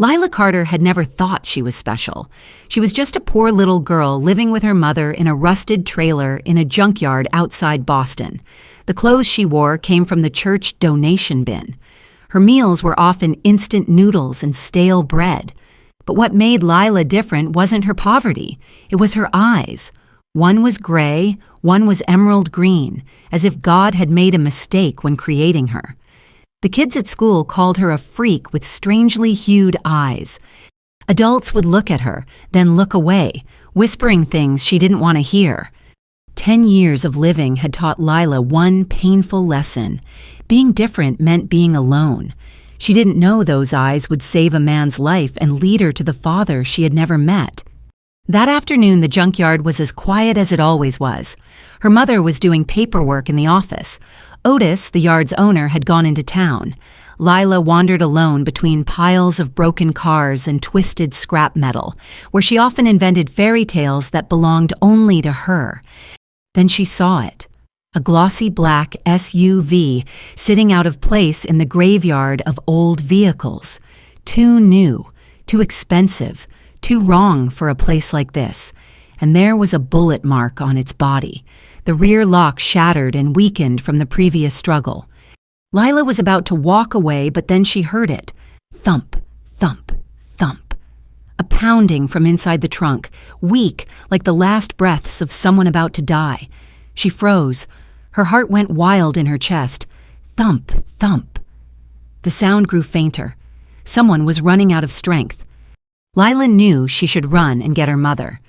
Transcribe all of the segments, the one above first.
Lila Carter had never thought she was special. She was just a poor little girl living with her mother in a rusted trailer in a junkyard outside Boston. The clothes she wore came from the church donation bin. Her meals were often instant noodles and stale bread. But what made Lila different wasn't her poverty. It was her eyes. One was gray, one was emerald green, as if God had made a mistake when creating her. The kids at school called her a freak with strangely hued eyes. Adults would look at her, then look away, whispering things she didn't want to hear. 10 years of living had taught Lila one painful lesson. Being different meant being alone. She didn't know those eyes would save a man's life and lead her to the father she had never met. That afternoon, the junkyard was as quiet as it always was. Her mother was doing paperwork in the office. Otis, the yard's owner, had gone into town. Lila wandered alone between piles of broken cars and twisted scrap metal, where she often invented fairy tales that belonged only to her. Then she saw it. A glossy black SUV sitting out of place in the graveyard of old vehicles. Too new, too expensive, too wrong for a place like this. And there was a bullet mark on its body. The rear lock shattered and weakened from the previous struggle. Lila was about to walk away, but then she heard it. Thump, thump, thump. A pounding from inside the trunk, weak like the last breaths of someone about to die. She froze. Her heart went wild in her chest. Thump, thump. The sound grew fainter. Someone was running out of strength. Lila knew she should run and get her mother.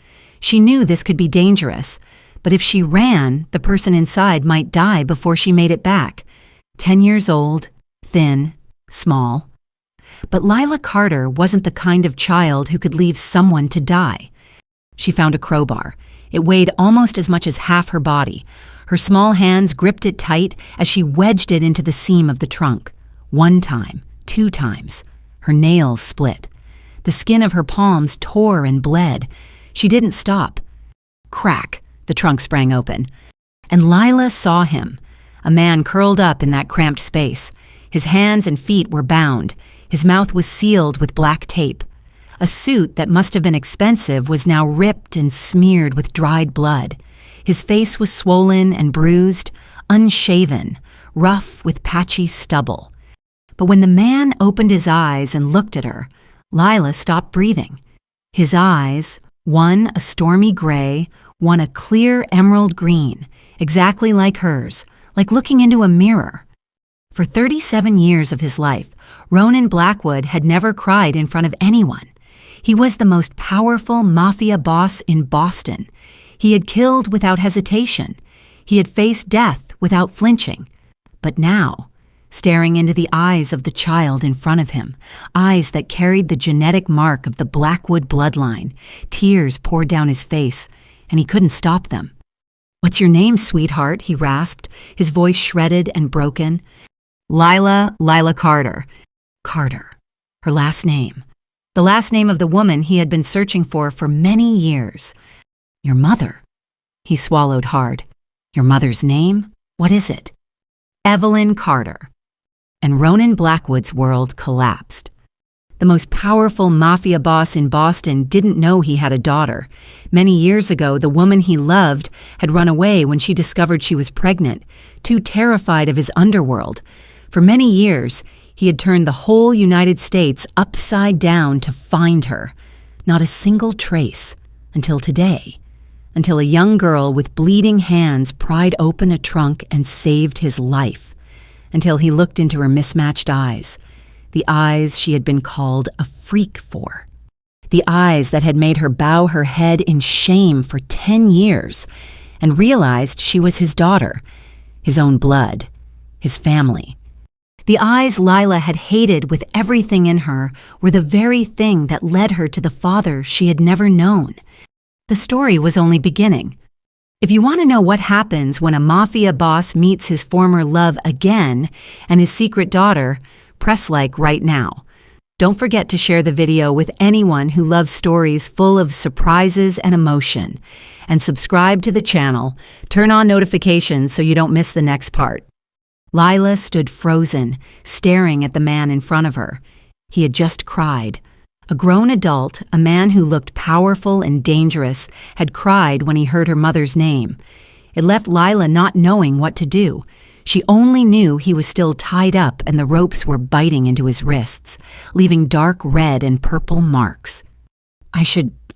She knew this could be dangerous, but if she ran, the person inside might die before she made it back. 10 years old, thin, small. But Lila Carter wasn't the kind of child who could leave someone to die. She found a crowbar. It weighed almost as much as half her body. Her small hands gripped it tight as she wedged it into the seam of the trunk. 1 time, 2 times. Her nails split. The skin of her palms tore and bled. She didn't stop. Crack, the trunk sprang open. And Lila saw him, a man curled up in that cramped space. His hands and feet were bound. His mouth was sealed with black tape. A suit that must have been expensive was now ripped and smeared with dried blood. His face was swollen and bruised, unshaven, rough with patchy stubble. But when the man opened his eyes and looked at her, Lila stopped breathing. His eyes, one a stormy gray, one a clear emerald green, exactly like hers, like looking into a mirror. For 37 years of his life, Ronan Blackwood had never cried in front of anyone. He was the most powerful Mafia boss in Boston. He had killed without hesitation. He had faced death without flinching. But now, staring into the eyes of the child in front of him, eyes that carried the genetic mark of the Blackwood bloodline, tears poured down his face, and he couldn't stop them. "What's your name, sweetheart?" he rasped, his voice shredded and broken. Lila Carter. Carter. Her last name. The last name of the woman he had been searching for many years. "Your mother." He swallowed hard. "Your mother's name? What is it?" "Evelyn Carter." And Ronan Blackwood's world collapsed. The most powerful Mafia boss in Boston didn't know he had a daughter. Many years ago, the woman he loved had run away when she discovered she was pregnant, too terrified of his underworld. For many years, he had turned the whole United States upside down to find her. Not a single trace, until today. Until a young girl with bleeding hands pried open a trunk and saved his life. Until he looked into her mismatched eyes. The eyes she had been called a freak for. The eyes that had made her bow her head in shame for 10 years and realized she was his daughter, his own blood, his family. The eyes Lila had hated with everything in her were the very thing that led her to the father she had never known. The story was only beginning. If you want to know what happens when a Mafia boss meets his former love again and his secret daughter, press like right now. Don't forget to share the video with anyone who loves stories full of surprises and emotion. And subscribe to the channel. Turn on notifications so you don't miss the next part. Lila stood frozen, staring at the man in front of her. He had just cried, A grown adult, a man who looked powerful and dangerous, had cried when he heard her mother's name. It left Lila not knowing what to do. She only knew he was still tied up and the ropes were biting into his wrists, leaving dark red and purple marks. I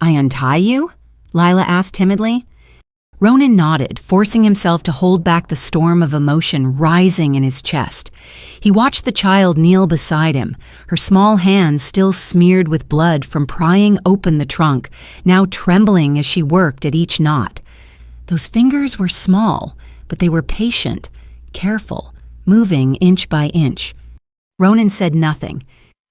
untie you?" Lila asked timidly. Ronan nodded, forcing himself to hold back the storm of emotion rising in his chest. He watched the child kneel beside him, her small hands still smeared with blood from prying open the trunk, now trembling as she worked at each knot. Those fingers were small, but they were patient, careful, moving inch by inch. Ronan said nothing.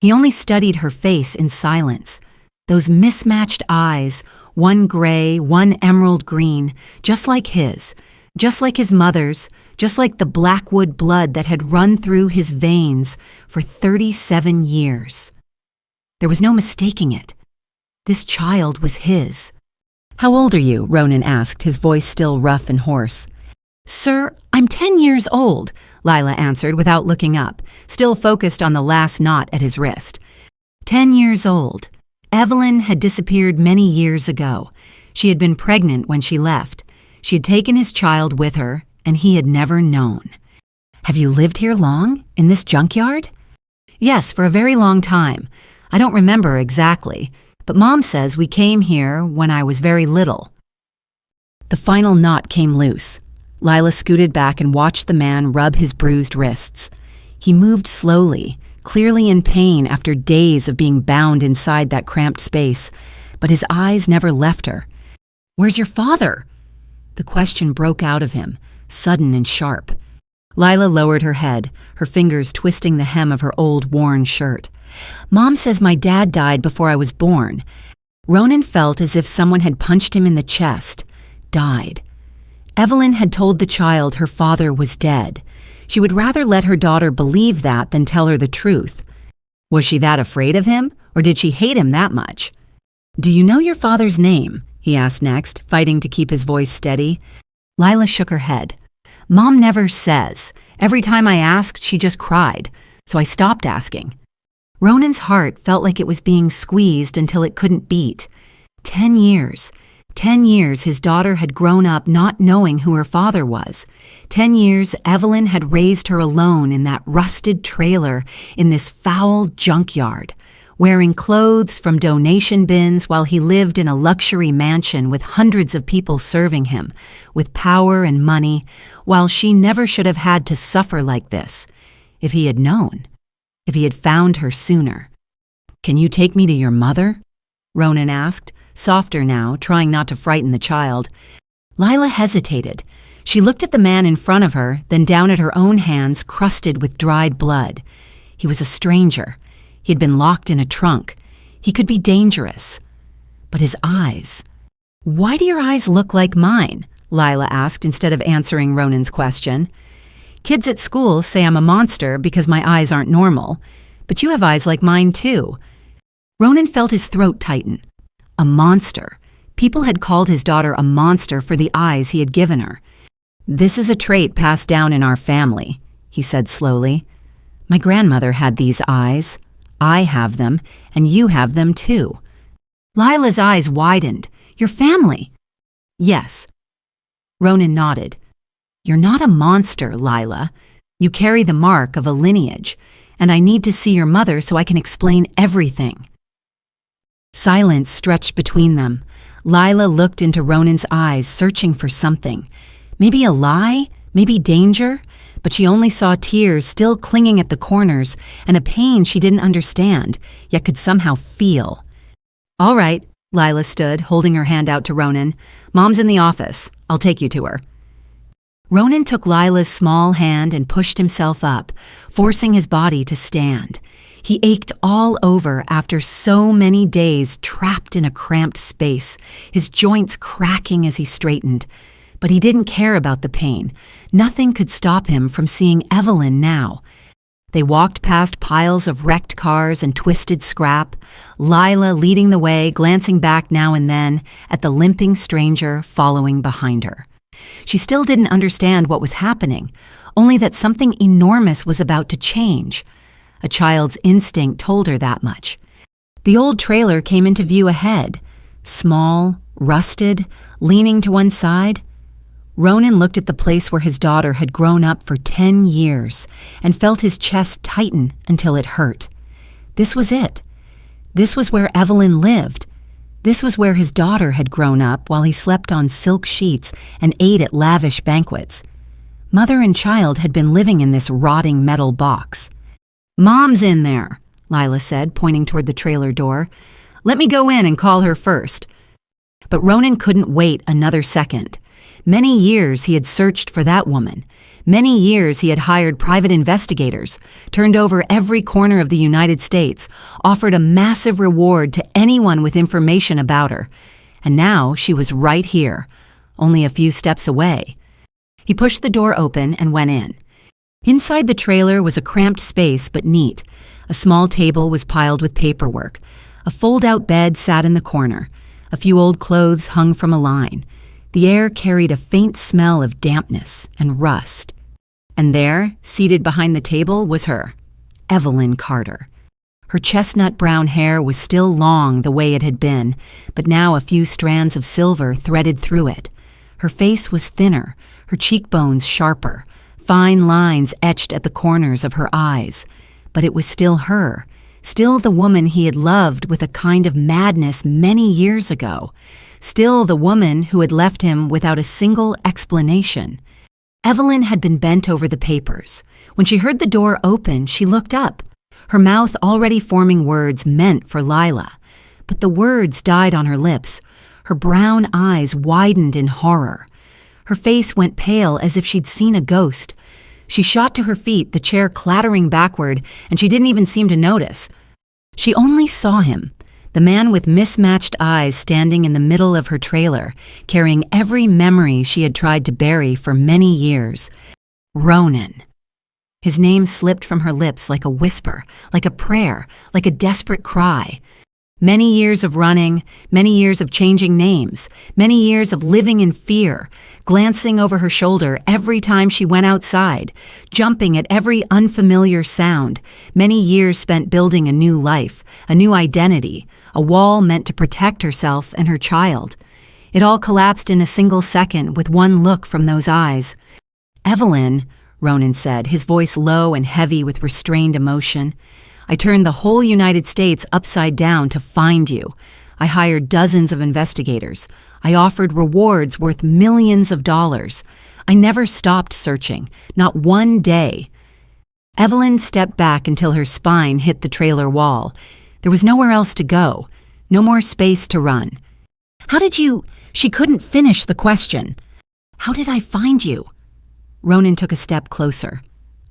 He only studied her face in silence. Those mismatched eyes, one gray, one emerald green, just like his mother's, just like the Blackwood blood that had run through his veins for 37 years. There was no mistaking it. This child was his. "How old are you?" Ronan asked, his voice still rough and hoarse. "Sir, I'm 10 years old," Lila answered without looking up, still focused on the last knot at his wrist. 10 years old. Evelyn had disappeared many years ago. She had been pregnant when she left. She had taken his child with her, and he had never known. "Have you lived here long, in this junkyard?" "Yes, for a very long time. I don't remember exactly, but Mom says we came here when I was very little." The final knot came loose. Lila scooted back and watched the man rub his bruised wrists. He moved slowly, clearly in pain after days of being bound inside that cramped space, but his eyes never left her. "Where's your father?" The question broke out of him, sudden and sharp. Lila lowered her head, her fingers twisting the hem of her old worn shirt. "Mom says my dad died before I was born." Ronan felt as if someone had punched him in the chest. Died. Evelyn had told the child her father was dead. She would rather let her daughter believe that than tell her the truth. Was she that afraid of him, or did she hate him that much? "Do you know your father's name?" he asked next, fighting to keep his voice steady. Lila shook her head. "Mom never says. Every time I asked, she just cried, so I stopped asking." Ronan's heart felt like it was being squeezed until it couldn't beat. 10 years. 10 years his daughter had grown up not knowing who her father was. 10 years Evelyn had raised her alone in that rusted trailer in this foul junkyard, wearing clothes from donation bins while he lived in a luxury mansion with hundreds of people serving him, with power and money, while she never should have had to suffer like this. If he had known, if he had found her sooner. "Can you take me to your mother?" Ronan asked, softer now, trying not to frighten the child. Lila hesitated. She looked at the man in front of her, then down at her own hands crusted with dried blood. He was a stranger. He had been locked in a trunk. He could be dangerous. But his eyes. "Why do your eyes look like mine?" Lila asked instead of answering Ronan's question. "Kids at school say I'm a monster because my eyes aren't normal, but you have eyes like mine too." Ronan felt his throat tighten. A monster. People had called his daughter a monster for the eyes he had given her. "This is a trait passed down in our family," he said slowly. "My grandmother had these eyes. I have them, and you have them too." Lila's eyes widened. "Your family?" "Yes." Ronan nodded. "You're not a monster, Lila. You carry the mark of a lineage, and I need to see your mother so I can explain everything." Silence stretched between them. Lila looked into Ronan's eyes, searching for something. Maybe a lie, maybe danger, but she only saw tears still clinging at the corners and a pain she didn't understand, yet could somehow feel. "All right," Lila stood, holding her hand out to Ronan. "Mom's in the office. I'll take you to her." Ronan took Lila's small hand and pushed himself up, forcing his body to stand. He ached all over after so many days trapped in a cramped space, his joints cracking as he straightened. But he didn't care about the pain. Nothing could stop him from seeing Evelyn now. They walked past piles of wrecked cars and twisted scrap, Lila leading the way, glancing back now and then at the limping stranger following behind her. She still didn't understand what was happening, only that something enormous was about to change. A child's instinct told her that much. The old trailer came into view ahead, small, rusted, leaning to one side. Ronan looked at the place where his daughter had grown up for 10 years and felt his chest tighten until it hurt. This was it. This was where Evelyn lived. This was where his daughter had grown up while he slept on silk sheets and ate at lavish banquets. Mother and child had been living in this rotting metal box. "Mom's in there," Lila said, pointing toward the trailer door. "Let me go in and call her first." But Ronan couldn't wait another second. Many years he had searched for that woman. Many years he had hired private investigators, turned over every corner of the United States, offered a massive reward to anyone with information about her. And now she was right here, only a few steps away. He pushed the door open and went in. Inside the trailer was a cramped space but neat. A small table was piled with paperwork. A fold-out bed sat in the corner. A few old clothes hung from a line. The air carried a faint smell of dampness and rust. And there, seated behind the table, was her, Evelyn Carter. Her chestnut brown hair was still long the way it had been, but now a few strands of silver threaded through it. Her face was thinner, her cheekbones sharper, fine lines etched at the corners of her eyes. But it was still her, still the woman he had loved with a kind of madness many years ago. Still the woman who had left him without a single explanation. Evelyn had been bent over the papers. When she heard the door open, she looked up, her mouth already forming words meant for Lila. But the words died on her lips. Her brown eyes widened in horror. Her face went pale as if she'd seen a ghost. She shot to her feet, the chair clattering backward, and she didn't even seem to notice. She only saw him, the man with mismatched eyes standing in the middle of her trailer, carrying every memory she had tried to bury for many years. Ronan. His name slipped from her lips like a whisper, like a prayer, like a desperate cry. Many years of running, many years of changing names, many years of living in fear, glancing over her shoulder every time she went outside, jumping at every unfamiliar sound, many years spent building a new life, a new identity, a wall meant to protect herself and her child. It all collapsed in a single second with one look from those eyes. "Evelyn," Ronan said, his voice low and heavy with restrained emotion, "I turned the whole United States upside down to find you. I hired dozens of investigators. I offered rewards worth millions of dollars. I never stopped searching, not one day." Evelyn stepped back until her spine hit the trailer wall. There was nowhere else to go, no more space to run. "How did you—" She couldn't finish the question. "How did I find you?" Ronan took a step closer.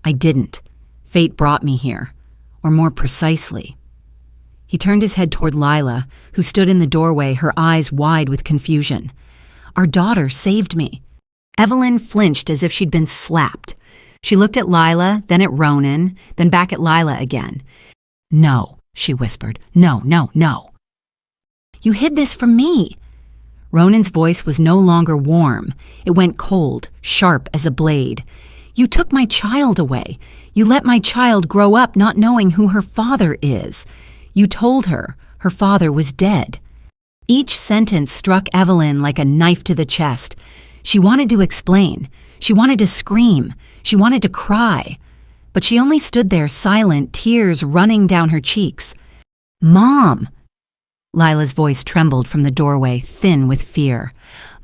"I didn't. Fate brought me here. Or more precisely." He turned his head toward Lila, who stood in the doorway, her eyes wide with confusion. "Our daughter saved me." Evelyn flinched as if she'd been slapped. She looked at Lila, then at Ronan, then back at Lila again. "No," she whispered. "No, no, no." "You hid this from me." Ronan's voice was no longer warm. It went cold, sharp as a blade. "You took my child away. You let my child grow up not knowing who her father is. You told her her father was dead." Each sentence struck Evelyn like a knife to the chest. She wanted to explain. She wanted to scream. She wanted to cry. But she only stood there silent, tears running down her cheeks. "Mom!" Lila's voice trembled from the doorway, thin with fear.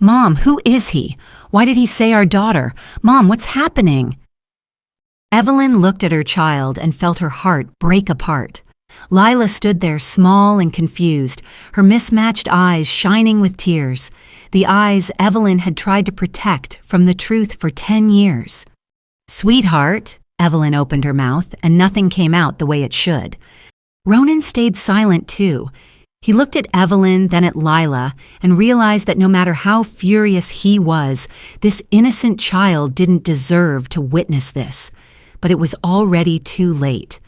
"Mom, who is he? Why did he say our daughter? Mom, what's happening?" Evelyn looked at her child and felt her heart break apart. Lila stood there small and confused, her mismatched eyes shining with tears, the eyes Evelyn had tried to protect from the truth for 10 years. "Sweetheart," Evelyn opened her mouth, and nothing came out the way it should. Ronan stayed silent too. He looked at Evelyn, then at Lila, and realized that no matter how furious he was, this innocent child didn't deserve to witness this. But it was already too late.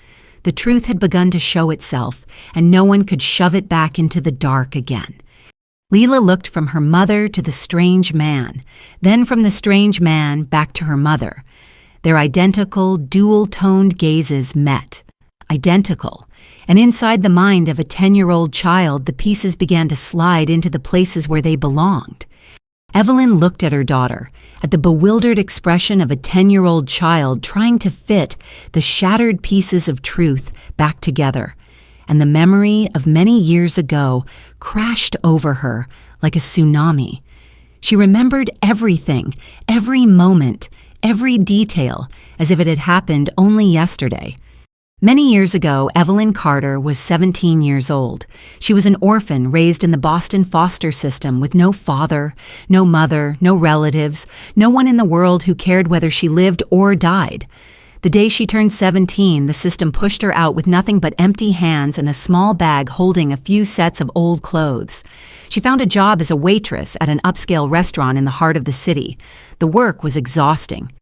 The truth had begun to show itself, and no one could shove it back into the dark again. Lila looked from her mother to the strange man, then from the strange man back to her mother. Their identical, dual-toned gazes met. Identical, and inside the mind of a 10-year-old child, the pieces began to slide into the places where they belonged. Evelyn looked at her daughter, at the bewildered expression of a 10-year-old child trying to fit the shattered pieces of truth back together, and the memory of many years ago crashed over her like a tsunami. She remembered everything, every moment, every detail, as if it had happened only yesterday. Many years ago, Evelyn Carter was 17 years old. She was an orphan raised in the Boston foster system with no father, no mother, no relatives, no one in the world who cared whether she lived or died. The day she turned 17, the system pushed her out with nothing but empty hands and a small bag holding a few sets of old clothes. She found a job as a waitress at an upscale restaurant in the heart of the city. The work was exhausting.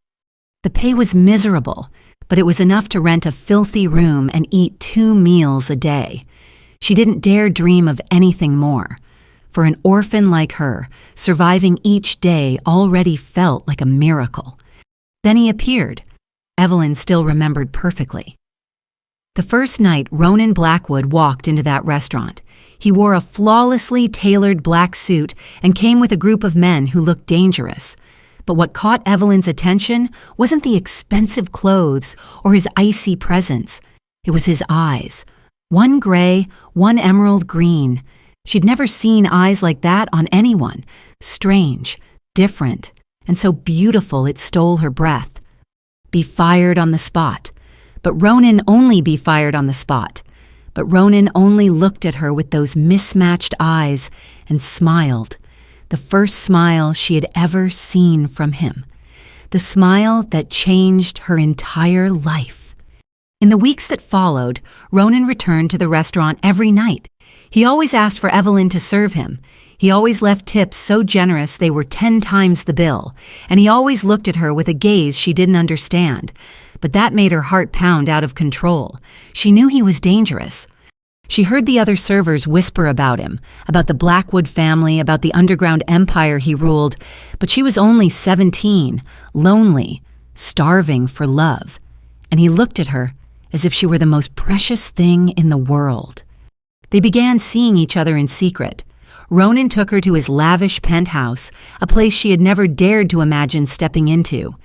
The pay was miserable, but it was enough to rent a filthy room and eat 2 meals a day. She didn't dare dream of anything more. For an orphan like her, surviving each day already felt like a miracle. Then he appeared. Evelyn still remembered perfectly. The first night, Ronan Blackwood walked into that restaurant. He wore a flawlessly tailored black suit and came with a group of men who looked dangerous. But what caught Evelyn's attention wasn't the expensive clothes or his icy presence. It was his eyes. One gray, one emerald green. She'd never seen eyes like that on anyone. Strange, different, and so beautiful it stole her breath. Be fired on the spot. But Ronan only be fired on the spot. But Ronan only looked at her with those mismatched eyes and smiled. The first smile she had ever seen from him. The smile that changed her entire life. In the weeks that followed, Ronan returned to the restaurant every night. He always asked for Evelyn to serve him. He always left tips so generous they were 10 times the bill, and he always looked at her with a gaze she didn't understand. But that made her heart pound out of control. She knew he was dangerous. She heard the other servers whisper about him, about the Blackwood family, about the underground empire he ruled, but she was only 17, lonely, starving for love. And he looked at her as if she were the most precious thing in the world. They began seeing each other in secret. Ronan took her to his lavish penthouse, a place she had never dared to imagine stepping into.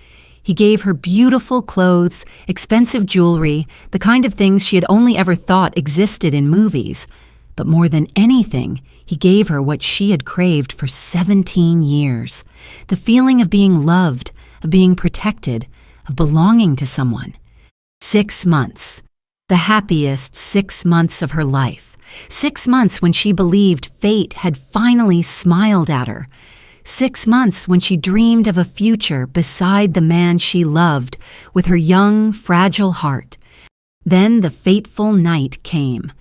He gave her beautiful clothes, expensive jewelry, the kind of things she had only ever thought existed in movies. But more than anything, he gave her what she had craved for 17 years. The feeling of being loved, of being protected, of belonging to someone. 6 months. The happiest 6 months of her life. 6 months when she believed fate had finally smiled at her. 6 months when she dreamed of a future beside the man she loved with her young, fragile heart. Then the fateful night came.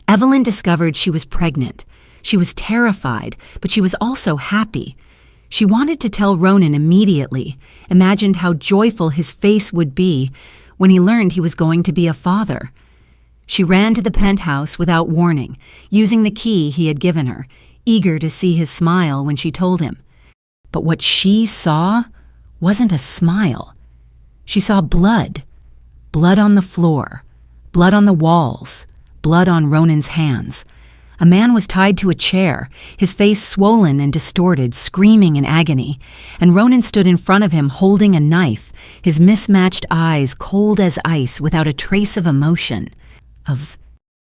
Evelyn discovered she was pregnant. She was terrified, but she was also happy. She wanted to tell Ronan immediately, imagined how joyful his face would be when he learned he was going to be a father. She ran to the penthouse without warning, using the key he had given her, eager to see his smile when she told him. But what she saw wasn't a smile. She saw blood. Blood on the floor. Blood on the walls. Blood on Ronan's hands. A man was tied to a chair, his face swollen and distorted, screaming in agony, and Ronan stood in front of him holding a knife, his mismatched eyes cold as ice without a trace of emotion.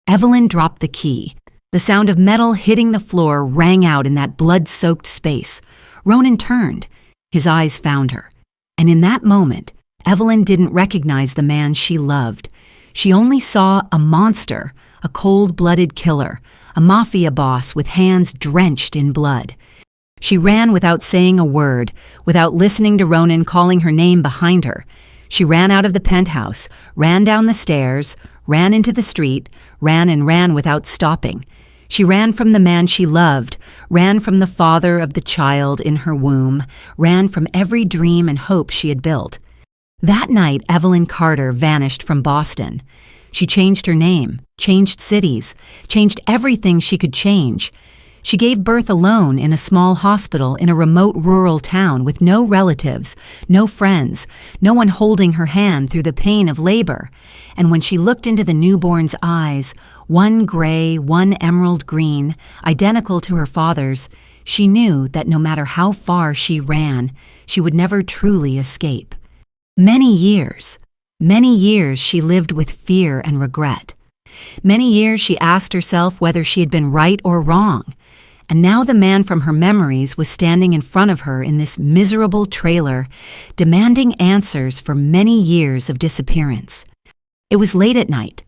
Evelyn dropped the key. The sound of metal hitting the floor rang out in that blood-soaked space. Ronan turned. His eyes found her. And in that moment, Evelyn didn't recognize the man she loved. She only saw a monster, a cold-blooded killer, a mafia boss with hands drenched in blood. She ran without saying a word, without listening to Ronan calling her name behind her. She ran out of the penthouse, ran down the stairs, ran into the street, ran and ran without stopping. She ran from the man she loved, ran from the father of the child in her womb, ran from every dream and hope she had built. That night, Evelyn Carter vanished from Boston. She changed her name, changed cities, changed everything she could change. She gave birth alone in a small hospital in a remote rural town with no relatives, no friends, no one holding her hand through the pain of labor. And when she looked into the newborn's eyes, one gray, one emerald green, identical to her father's, she knew that no matter how far she ran, she would never truly escape. Many years she lived with fear and regret. Many years she asked herself whether she had been right or wrong. And now the man from her memories was standing in front of her in this miserable trailer, demanding answers for many years of disappearance. It was late at night.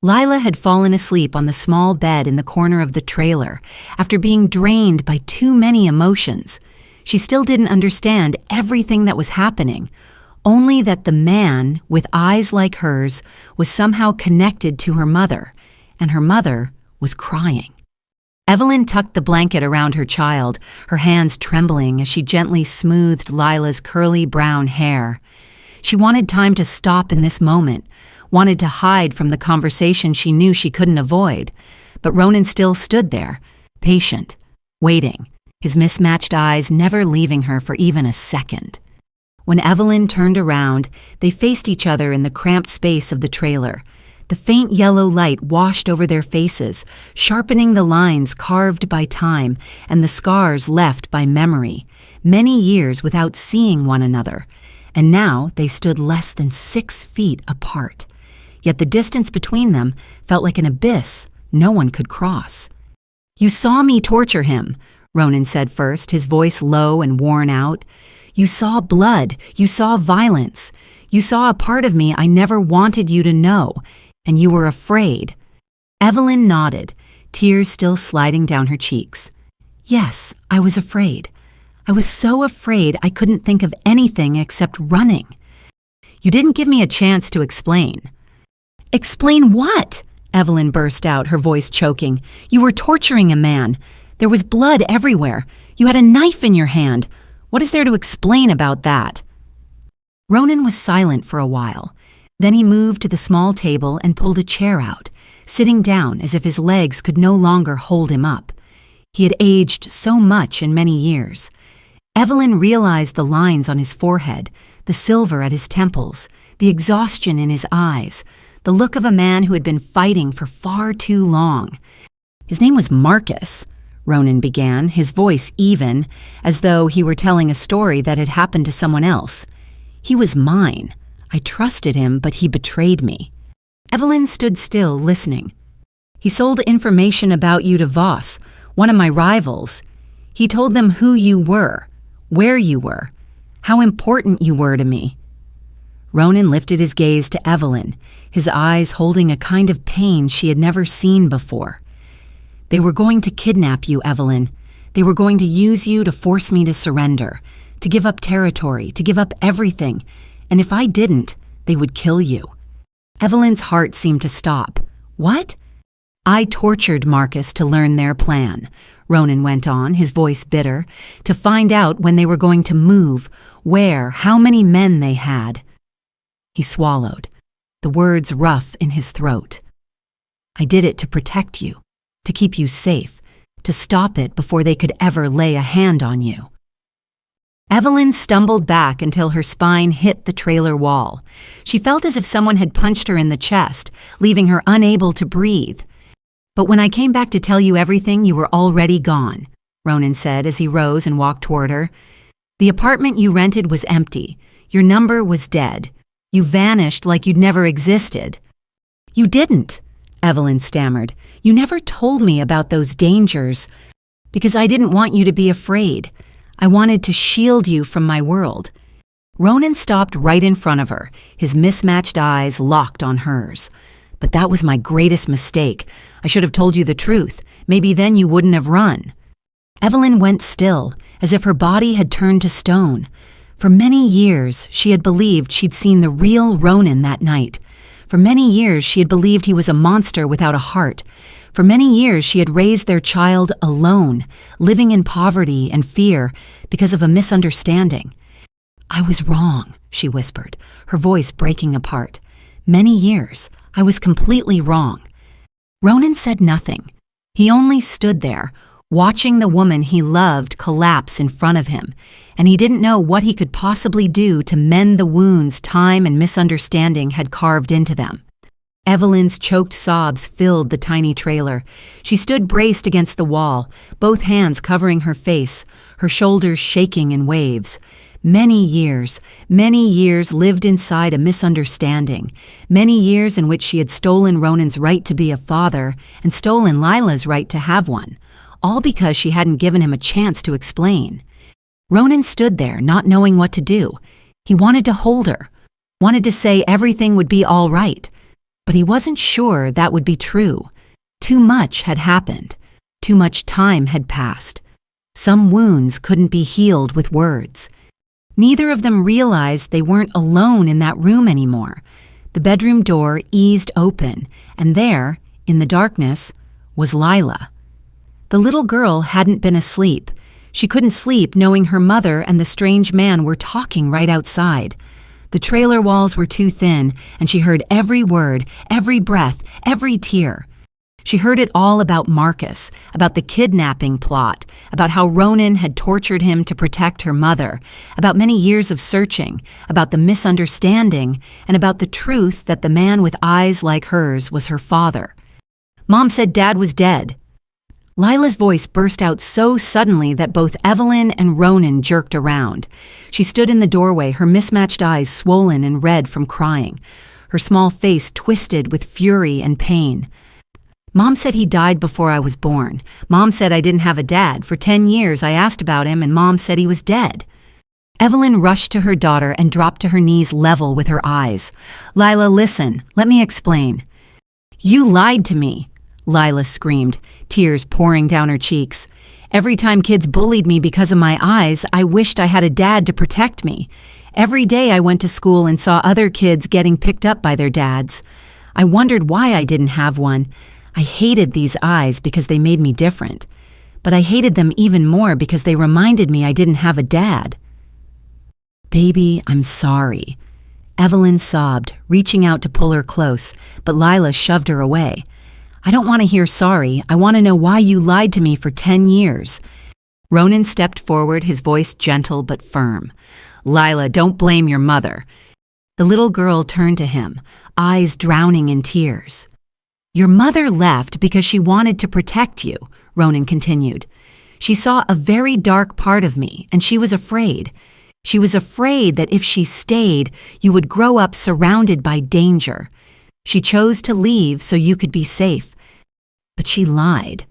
Lila had fallen asleep on the small bed in the corner of the trailer after being drained by too many emotions. She still didn't understand everything that was happening, only that the man, with eyes like hers, was somehow connected to her mother, and her mother was crying. Evelyn tucked the blanket around her child, her hands trembling as she gently smoothed Lila's curly brown hair. She wanted time to stop in this moment, wanted to hide from the conversation she knew she couldn't avoid, but Ronan still stood there, patient, waiting, his mismatched eyes never leaving her for even a second. When Evelyn turned around, they faced each other in the cramped space of the trailer. The faint yellow light washed over their faces, sharpening the lines carved by time and the scars left by memory, many years without seeing one another. And now they stood less than 6 feet apart. Yet the distance between them felt like an abyss no one could cross. "You saw me torture him," Ronan said first, his voice low and worn out. "You saw blood, you saw violence, you saw a part of me I never wanted you to know, and you were afraid." Evelyn nodded, tears still sliding down her cheeks. "Yes, I was afraid. I was so afraid I couldn't think of anything except running." "You didn't give me a chance to explain." "Explain what?" Evelyn burst out, her voice choking. "You were torturing a man. There was blood everywhere. You had a knife in your hand. What is there to explain about that?" Ronan was silent for a while. Then he moved to the small table and pulled a chair out, sitting down as if his legs could no longer hold him up. He had aged so much in many years. Evelyn realized the lines on his forehead, the silver at his temples, the exhaustion in his eyes, the look of a man who had been fighting for far too long. "His name was Marcus," Ronan began, his voice even, as though he were telling a story that had happened to someone else. "He was mine. I trusted him, but he betrayed me." Evelyn stood still, listening. "He sold information about you to Voss, one of my rivals. He told them who you were, where you were, how important you were to me." Ronan lifted his gaze to Evelyn, his eyes holding a kind of pain she had never seen before. "They were going to kidnap you, Evelyn. They were going to use you to force me to surrender, to give up territory, to give up everything. And if I didn't, they would kill you." Evelyn's heart seemed to stop. "What?" "I tortured Marcus to learn their plan," Ronan went on, his voice bitter, "to find out when they were going to move, where, how many men they had." He swallowed, the words rough in his throat. "I did it to protect you, to keep you safe, to stop it before they could ever lay a hand on you." Evelyn stumbled back until her spine hit the trailer wall. She felt as if someone had punched her in the chest, leaving her unable to breathe. "But when I came back to tell you everything, you were already gone," Ronan said as he rose and walked toward her. "The apartment you rented was empty. Your number was dead. You vanished like you'd never existed." "You didn't," Evelyn stammered. "You never told me about those dangers, because I didn't want you to be afraid. I wanted to shield you from my world." Ronan stopped right in front of her, his mismatched eyes locked on hers. "But that was my greatest mistake. I should have told you the truth. Maybe then you wouldn't have run." Evelyn went still, as if her body had turned to stone. For many years, she had believed she'd seen the real Ronan that night. For many years, she had believed he was a monster without a heart. For many years, she had raised their child alone, living in poverty and fear because of a misunderstanding. "I was wrong," she whispered, her voice breaking apart. "Many years, I was completely wrong." Ronan said nothing. He only stood there, watching the woman he loved collapse in front of him, and he didn't know what he could possibly do to mend the wounds time and misunderstanding had carved into them. Evelyn's choked sobs filled the tiny trailer. She stood braced against the wall, both hands covering her face, her shoulders shaking in waves. Many years lived inside a misunderstanding. Many years in which she had stolen Ronan's right to be a father and stolen Lila's right to have one, all because she hadn't given him a chance to explain. Ronan stood there, not knowing what to do. He wanted to hold her, wanted to say everything would be all right, but he wasn't sure that would be true. Too much had happened. Too much time had passed. Some wounds couldn't be healed with words. Neither of them realized they weren't alone in that room anymore. The bedroom door eased open, and there, in the darkness, was Lila. The little girl hadn't been asleep. She couldn't sleep knowing her mother and the strange man were talking right outside. The trailer walls were too thin, and she heard every word, every breath, every tear. She heard it all about Marcus, about the kidnapping plot, about how Ronan had tortured him to protect her mother, about many years of searching, about the misunderstanding, and about the truth that the man with eyes like hers was her father. Mom said Dad was dead. Lila's voice burst out so suddenly that both Evelyn and Ronan jerked around. She stood in the doorway, her mismatched eyes swollen and red from crying, her small face twisted with fury and pain. Mom said he died before I was born. Mom said I didn't have a dad. For 10 years I asked about him and Mom said he was dead. Evelyn rushed to her daughter and dropped to her knees level with her eyes. Lila, listen, let me explain. You lied to me, Lila screamed, tears pouring down her cheeks. Every time kids bullied me because of my eyes, I wished I had a dad to protect me. Every day I went to school and saw other kids getting picked up by their dads. I wondered why I didn't have one. I hated these eyes because they made me different. But I hated them even more because they reminded me I didn't have a dad. Baby, I'm sorry. Evelyn sobbed, reaching out to pull her close, but Lila shoved her away. I don't want to hear sorry. I want to know why you lied to me for 10 years. Ronan stepped forward, his voice gentle but firm. Lila, don't blame your mother. The little girl turned to him, eyes drowning in tears. Your mother left because she wanted to protect you, Ronan continued. She saw a very dark part of me, and she was afraid. She was afraid that if she stayed, you would grow up surrounded by danger. She chose to leave so you could be safe. But she lied.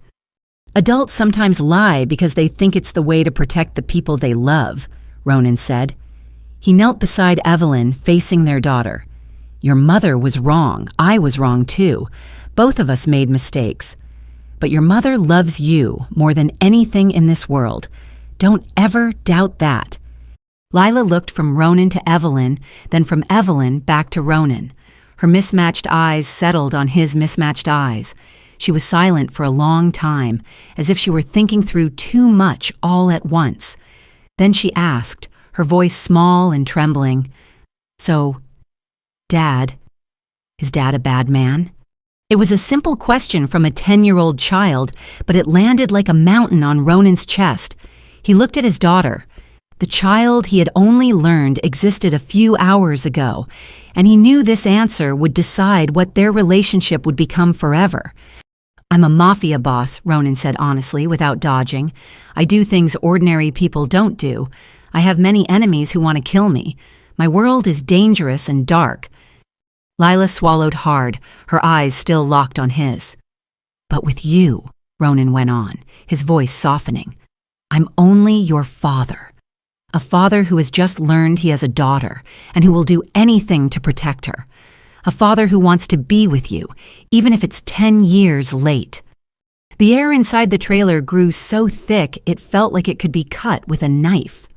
Adults sometimes lie because they think it's the way to protect the people they love, Ronan said. He knelt beside Evelyn, facing their daughter. Your mother was wrong. I was wrong too. Both of us made mistakes. But your mother loves you more than anything in this world. Don't ever doubt that. Lila looked from Ronan to Evelyn, then from Evelyn back to Ronan. Her mismatched eyes settled on his mismatched eyes. She was silent for a long time, as if she were thinking through too much all at once. Then she asked, her voice small and trembling, So, Dad, is Dad a bad man? It was a simple question from a 10-year-old child, but it landed like a mountain on Ronan's chest. He looked at his daughter, the child he had only learned existed a few hours ago, and he knew this answer would decide what their relationship would become forever. I'm a Mafia boss, Ronan said honestly, without dodging. I do things ordinary people don't do. I have many enemies who want to kill me. My world is dangerous and dark. Lila swallowed hard, her eyes still locked on his. But with you, Ronan went on, his voice softening, I'm only your father. A father who has just learned he has a daughter and who will do anything to protect her. A father who wants to be with you, even if it's 10 years late. The air inside the trailer grew so thick it felt like it could be cut with a knife.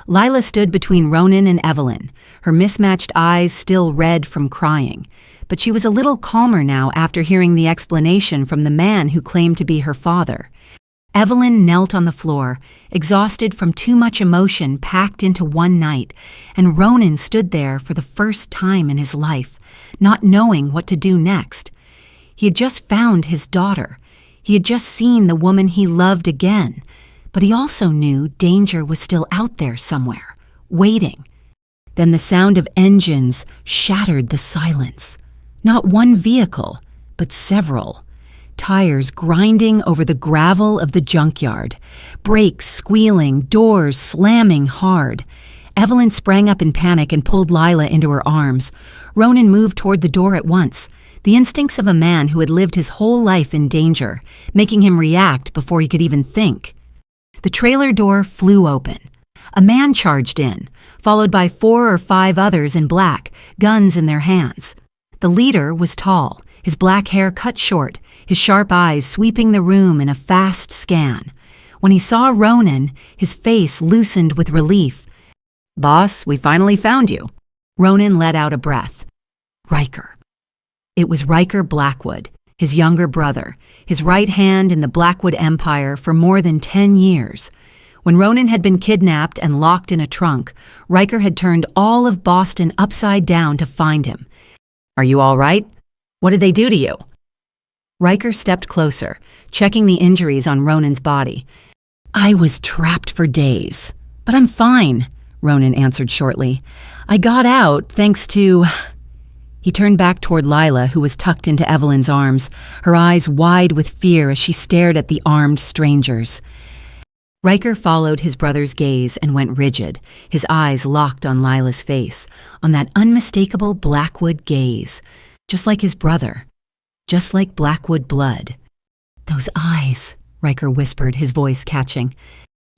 Lila stood between Ronan and Evelyn, her mismatched eyes still red from crying, but she was a little calmer now after hearing the explanation from the man who claimed to be her father. Evelyn knelt on the floor, exhausted from too much emotion packed into one night, and Ronan stood there for the first time in his life, not knowing what to do next. He had just found his daughter. He had just seen the woman he loved again, but he also knew danger was still out there somewhere, waiting. Then the sound of engines shattered the silence. Not one vehicle, but several. Tires grinding over the gravel of the junkyard, brakes squealing, doors slamming hard. Evelyn sprang up in panic and pulled Lila into her arms. Ronan moved toward the door at once, the instincts of a man who had lived his whole life in danger, making him react before he could even think. The trailer door flew open. A man charged in, followed by 4 or 5 others in black, guns in their hands. The leader was tall, his black hair cut short, his sharp eyes sweeping the room in a fast scan. When he saw Ronan, his face loosened with relief. "Boss, we finally found you." Ronan let out a breath. Riker. It was Riker Blackwood, his younger brother, his right hand in the Blackwood Empire for more than 10 years. When Ronan had been kidnapped and locked in a trunk, Riker had turned all of Boston upside down to find him. "Are you all right? What did they do to you?" Riker stepped closer, checking the injuries on Ronan's body. "I was trapped for days, but I'm fine," Ronan answered shortly. "I got out thanks to—" He turned back toward Lila, who was tucked into Evelyn's arms, her eyes wide with fear as she stared at the armed strangers. Riker followed his brother's gaze and went rigid, his eyes locked on Lila's face, on that unmistakable Blackwood gaze, just like his brother, just like Blackwood blood. "Those eyes," Riker whispered, his voice catching.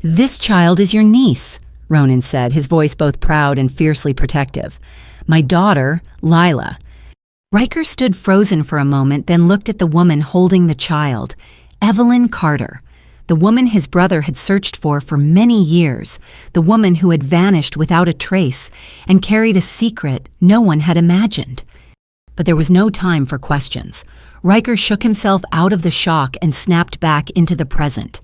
"This child is your niece," Ronan said, his voice both proud and fiercely protective. "My daughter, Lila." Riker stood frozen for a moment, then looked at the woman holding the child, Evelyn Carter. The woman his brother had searched for many years, the woman who had vanished without a trace and carried a secret no one had imagined. But there was no time for questions. Riker shook himself out of the shock and snapped back into the present.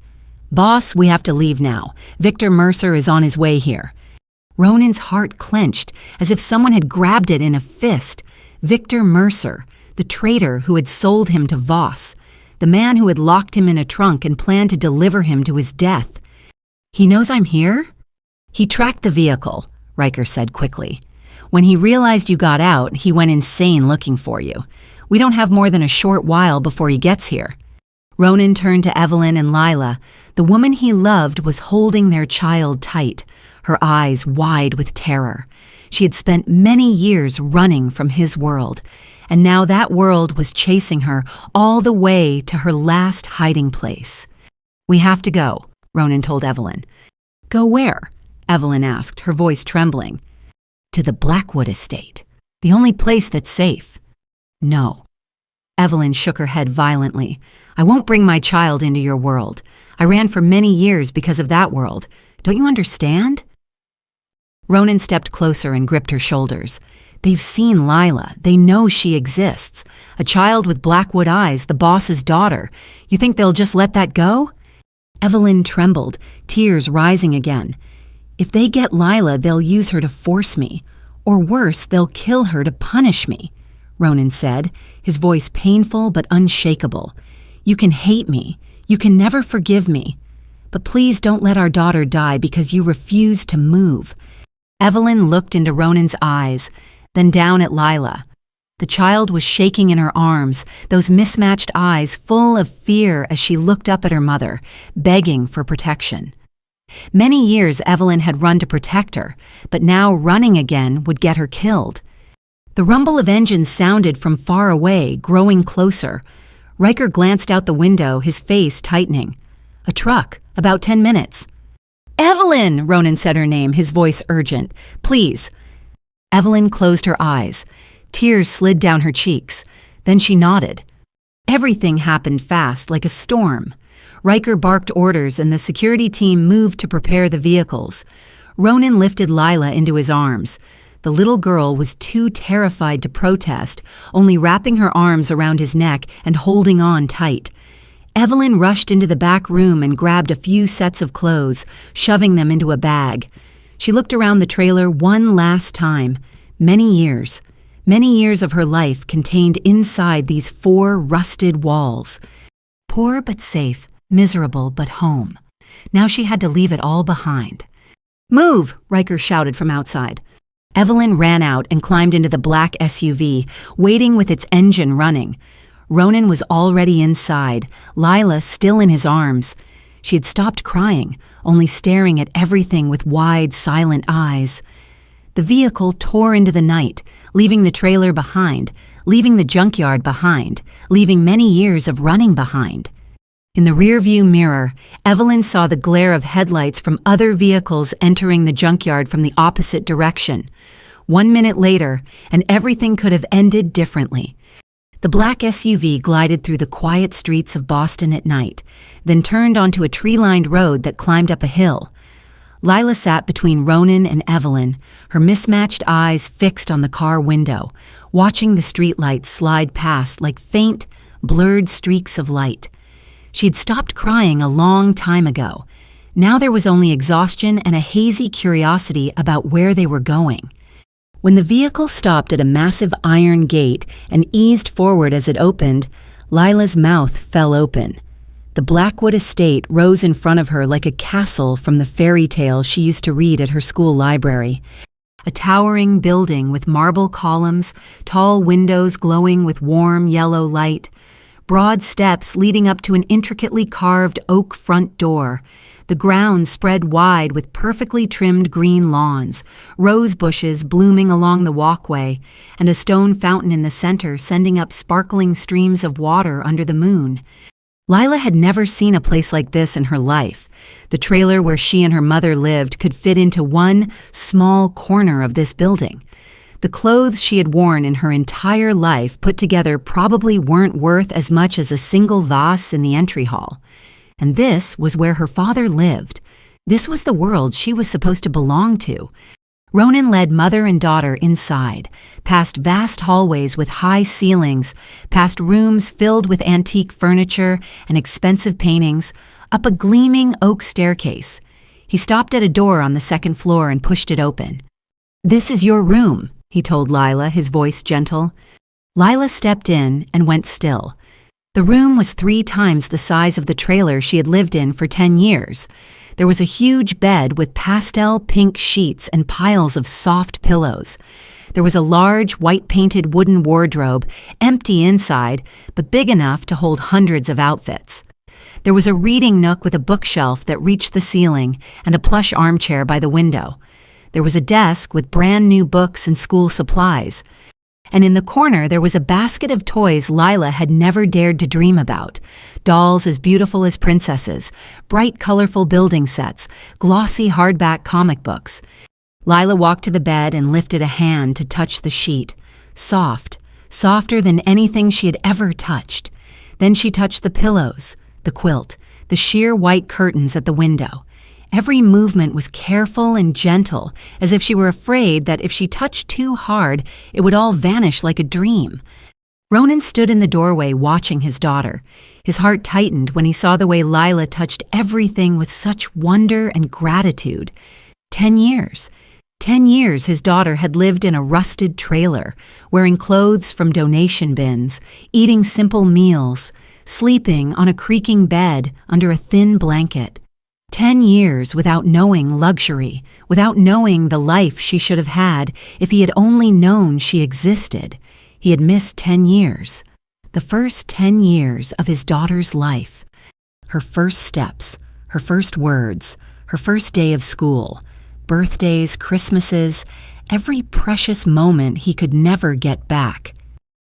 "Boss, we have to leave now. Victor Mercer is on his way here." Ronan's heart clenched, as if someone had grabbed it in a fist. Victor Mercer, the traitor who had sold him to Voss, the man who had locked him in a trunk and planned to deliver him to his death. "He knows I'm here?" "He tracked the vehicle," Riker said quickly. "When he realized you got out, he went insane looking for you. We don't have more than a short while before he gets here." Ronan turned to Evelyn and Lila. The woman he loved was holding their child tight, her eyes wide with terror. She had spent many years running from his world, and now that world was chasing her all the way to her last hiding place. "We have to go," Ronan told Evelyn. "Go where?" Evelyn asked, her voice trembling. "To the Blackwood estate, the only place that's safe." "No." Evelyn shook her head violently. "I won't bring my child into your world. I ran for many years because of that world. Don't you understand?" Ronan stepped closer and gripped her shoulders. "They've seen Lila. They know she exists. A child with Blackwood eyes, the boss's daughter. You think they'll just let that go?" Evelyn trembled, tears rising again. "If they get Lila, they'll use her to force me. Or worse, they'll kill her to punish me," Ronan said, his voice painful but unshakable. "You can hate me. You can never forgive me. But please don't let our daughter die because you refuse to move." Evelyn looked into Ronan's eyes, then down at Lila. The child was shaking in her arms, those mismatched eyes full of fear as she looked up at her mother, begging for protection. Many years Evelyn had run to protect her, but now running again would get her killed. The rumble of engines sounded from far away, growing closer. Riker glanced out the window, his face tightening. "A truck, about 10 minutes. "Evelyn!" Ronan said her name, his voice urgent. "Please." Evelyn closed her eyes. Tears slid down her cheeks. Then she nodded. Everything happened fast, like a storm. Riker barked orders and the security team moved to prepare the vehicles. Ronan lifted Lila into his arms. The little girl was too terrified to protest, only wrapping her arms around his neck and holding on tight. Evelyn rushed into the back room and grabbed a few sets of clothes, shoving them into a bag. She looked around the trailer one last time. Many years of her life contained inside these 4 rusted walls. Poor but safe, miserable but home. Now she had to leave it all behind. "Move!" Riker shouted from outside. Evelyn ran out and climbed into the black SUV, waiting with its engine running. Ronan was already inside, Lila still in his arms. She had stopped crying, only staring at everything with wide, silent eyes. The vehicle tore into the night, leaving the trailer behind, leaving the junkyard behind, leaving many years of running behind. In the rearview mirror, Evelyn saw the glare of headlights from other vehicles entering the junkyard from the opposite direction. 1 minute later, and everything could have ended differently. The black SUV glided through the quiet streets of Boston at night, then turned onto a tree-lined road that climbed up a hill. Lila sat between Ronan and Evelyn, her mismatched eyes fixed on the car window, watching the streetlights slide past like faint, blurred streaks of light. She had stopped crying a long time ago. Now there was only exhaustion and a hazy curiosity about where they were going. When the vehicle stopped at a massive iron gate and eased forward as it opened, Lila's mouth fell open. The Blackwood estate rose in front of her like a castle from the fairy tale she used to read at her school library. A towering building with marble columns, tall windows glowing with warm yellow light, broad steps leading up to an intricately carved oak front door. The grounds spread wide with perfectly trimmed green lawns, rose bushes blooming along the walkway, and a stone fountain in the center sending up sparkling streams of water under the moon. Lila had never seen a place like this in her life. The trailer where she and her mother lived could fit into one small corner of this building. The clothes she had worn in her entire life put together probably weren't worth as much as a single vase in the entry hall. And this was where her father lived. This was the world she was supposed to belong to. Ronan led mother and daughter inside, past vast hallways with high ceilings, past rooms filled with antique furniture and expensive paintings, up a gleaming oak staircase. He stopped at a door on the second floor and pushed it open. "This is your room," he told Lila, his voice gentle. Lila stepped in and went still. The room was 3 times the size of the trailer she had lived in for 10 years. There was a huge bed with pastel pink sheets and piles of soft pillows. There was a large white-painted wooden wardrobe, empty inside, but big enough to hold hundreds of outfits. There was a reading nook with a bookshelf that reached the ceiling and a plush armchair by the window. There was a desk with brand new books and school supplies. And in the corner there was a basket of toys Lila had never dared to dream about. Dolls as beautiful as princesses, bright colorful building sets, glossy hardback comic books. Lila walked to the bed and lifted a hand to touch the sheet. Soft, softer than anything she had ever touched. Then she touched the pillows, the quilt, the sheer white curtains at the window. Every movement was careful and gentle, as if she were afraid that if she touched too hard, it would all vanish like a dream. Ronan stood in the doorway watching his daughter. His heart tightened when he saw the way Lila touched everything with such wonder and gratitude. 10 years. 10 years his daughter had lived in a rusted trailer, wearing clothes from donation bins, eating simple meals, sleeping on a creaking bed under a thin blanket. 10 years without knowing luxury, without knowing the life she should have had if he had only known she existed. He had missed 10 years. The first 10 years of his daughter's life. Her first steps, her first words, her first day of school, birthdays, Christmases, every precious moment he could never get back.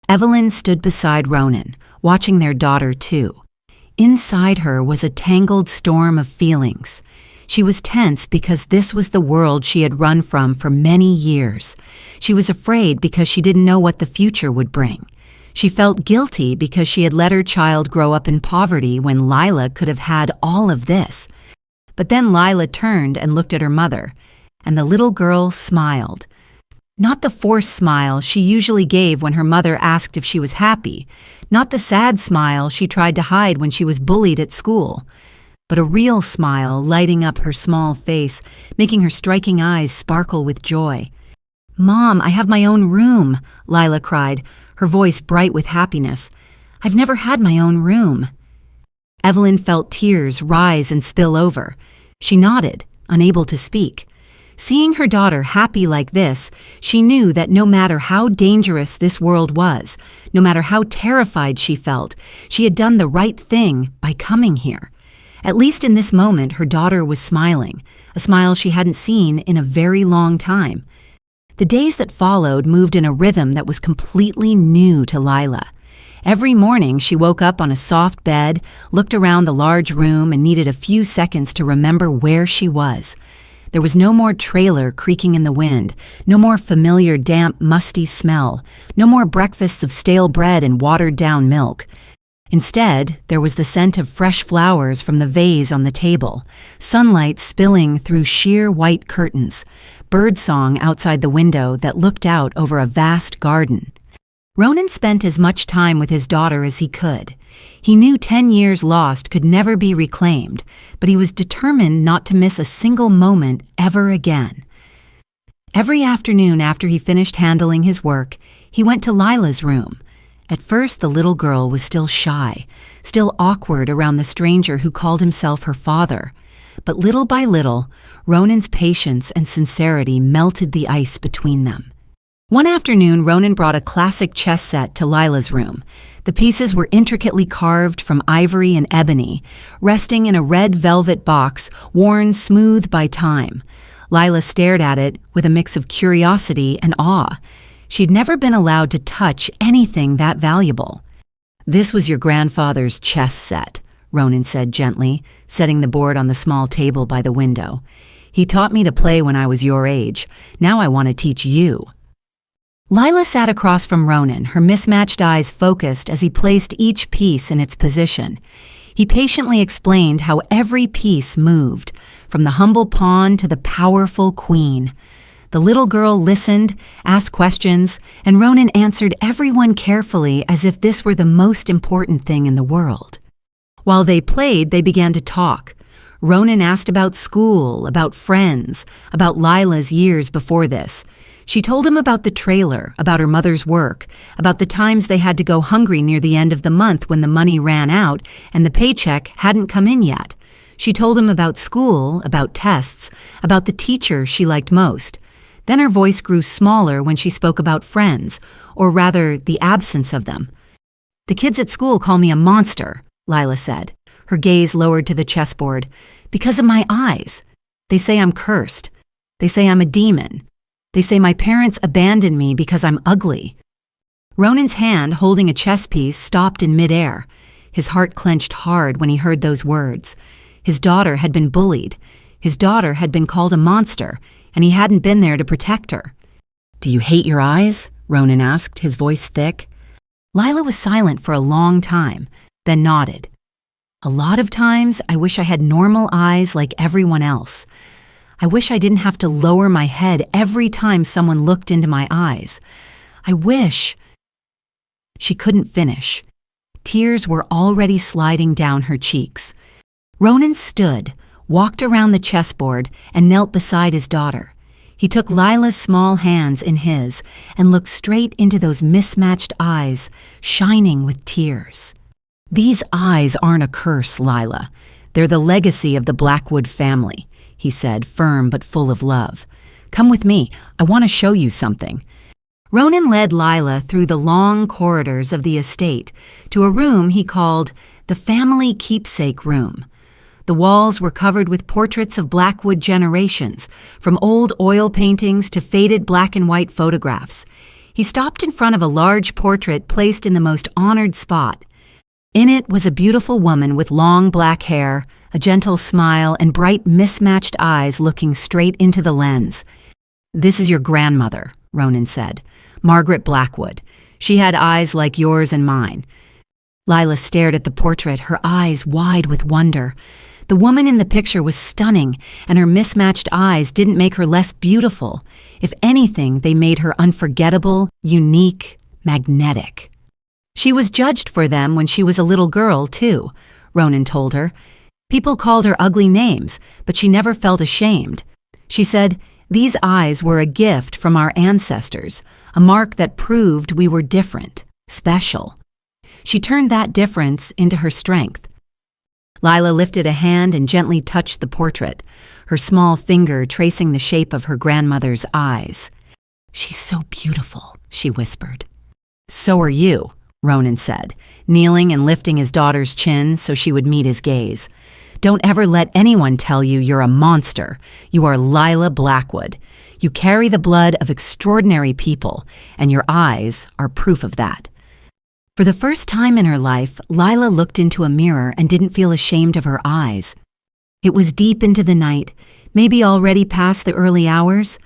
Evelyn stood beside Ronan, watching their daughter too. Inside her was a tangled storm of feelings. She was tense because this was the world she had run from for many years. She was afraid because she didn't know what the future would bring. She felt guilty because she had let her child grow up in poverty when Lila could have had all of this. But then Lila turned and looked at her mother, and the little girl smiled. Not the forced smile she usually gave when her mother asked if she was happy, not the sad smile she tried to hide when she was bullied at school, but a real smile lighting up her small face, making her striking eyes sparkle with joy. "Mom, I have my own room," Lila cried, her voice bright with happiness. "I've never had my own room." Evelyn felt tears rise and spill over. She nodded, unable to speak. Seeing her daughter happy like this, she knew that no matter how dangerous this world was, no matter how terrified she felt, she had done the right thing by coming here. At least in this moment, her daughter was smiling, a smile she hadn't seen in a very long time. The days that followed moved in a rhythm that was completely new to Lila. Every morning, she woke up on a soft bed, looked around the large room, and needed a few seconds to remember where she was. There was no more trailer creaking in the wind, no more familiar damp, musty smell, no more breakfasts of stale bread and watered-down milk. Instead, there was the scent of fresh flowers from the vase on the table, sunlight spilling through sheer white curtains, birdsong outside the window that looked out over a vast garden. Ronan spent as much time with his daughter as he could. He knew 10 years lost could never be reclaimed, but he was determined not to miss a single moment ever again. Every afternoon after he finished handling his work, he went to Lila's room. At first, the little girl was still shy, still awkward around the stranger who called himself her father. But little by little, Ronan's patience and sincerity melted the ice between them. One afternoon, Ronan brought a classic chess set to Lila's room. The pieces were intricately carved from ivory and ebony, resting in a red velvet box worn smooth by time. Lila stared at it with a mix of curiosity and awe. She'd never been allowed to touch anything that valuable. "This was your grandfather's chess set," Ronan said gently, setting the board on the small table by the window. "He taught me to play when I was your age. Now I want to teach you." Lila sat across from Ronan, her mismatched eyes focused as he placed each piece in its position. He patiently explained how every piece moved, from the humble pawn to the powerful queen. The little girl listened, asked questions, and Ronan answered everyone carefully as if this were the most important thing in the world. While they played, they began to talk. Ronan asked about school, about friends, about Lila's years before this. She told him about the trailer, about her mother's work, about the times they had to go hungry near the end of the month when the money ran out and the paycheck hadn't come in yet. She told him about school, about tests, about the teacher she liked most. Then her voice grew smaller when she spoke about friends, or rather, the absence of them. "The kids at school call me a monster," Lila said, her gaze lowered to the chessboard, "because of my eyes. They say I'm cursed. They say I'm a demon. They say my parents abandoned me because I'm ugly." Ronan's hand, holding a chess piece, stopped in midair. His heart clenched hard when he heard those words. His daughter had been bullied. His daughter had been called a monster, and he hadn't been there to protect her. "Do you hate your eyes?" Ronan asked, his voice thick. Lila was silent for a long time, then nodded. "A lot of times, I wish I had normal eyes like everyone else. I wish I didn't have to lower my head every time someone looked into my eyes. I wish—" She couldn't finish. Tears were already sliding down her cheeks. Ronan stood, walked around the chessboard, and knelt beside his daughter. He took Lila's small hands in his and looked straight into those mismatched eyes, shining with tears. "These eyes aren't a curse, Lila. They're the legacy of the Blackwood family," he said, firm but full of love. "Come with me. I want to show you something." Ronan led Lila through the long corridors of the estate to a room he called the family keepsake room. The walls were covered with portraits of Blackwood generations, from old oil paintings to faded black and white photographs. He stopped in front of a large portrait placed in the most honored spot. In it was a beautiful woman with long black hair, a gentle smile, and bright mismatched eyes looking straight into the lens. "This is your grandmother," Ronan said. "Margaret Blackwood. She had eyes like yours and mine." Lila stared at the portrait, her eyes wide with wonder. The woman in the picture was stunning, and her mismatched eyes didn't make her less beautiful. If anything, they made her unforgettable, unique, magnetic. She was judged for them when she was a little girl, too, Ronan told her. People called her ugly names, but she never felt ashamed. She said, "These eyes were a gift from our ancestors, a mark that proved we were different, special." She turned that difference into her strength. Lila lifted a hand and gently touched the portrait, her small finger tracing the shape of her grandmother's eyes. "She's so beautiful," she whispered. "So are you," Ronan said, kneeling and lifting his daughter's chin so she would meet his gaze. "Don't ever let anyone tell you you're a monster. You are Lila Blackwood. You carry the blood of extraordinary people, and your eyes are proof of that." For the first time in her life, Lila looked into a mirror and didn't feel ashamed of her eyes. It was deep into the night, maybe already past the early hours.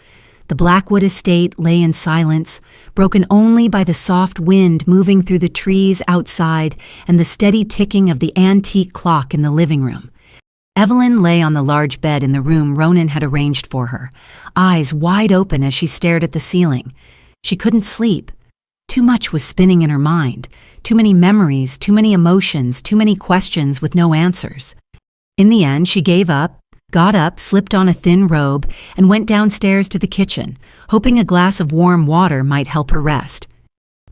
The Blackwood estate lay in silence, broken only by the soft wind moving through the trees outside and the steady ticking of the antique clock in the living room. Evelyn lay on the large bed in the room Ronan had arranged for her, eyes wide open as she stared at the ceiling. She couldn't sleep. Too much was spinning in her mind, too many memories, too many emotions, too many questions with no answers. In the end, she gave up, got up, slipped on a thin robe, and went downstairs to the kitchen, hoping a glass of warm water might help her rest.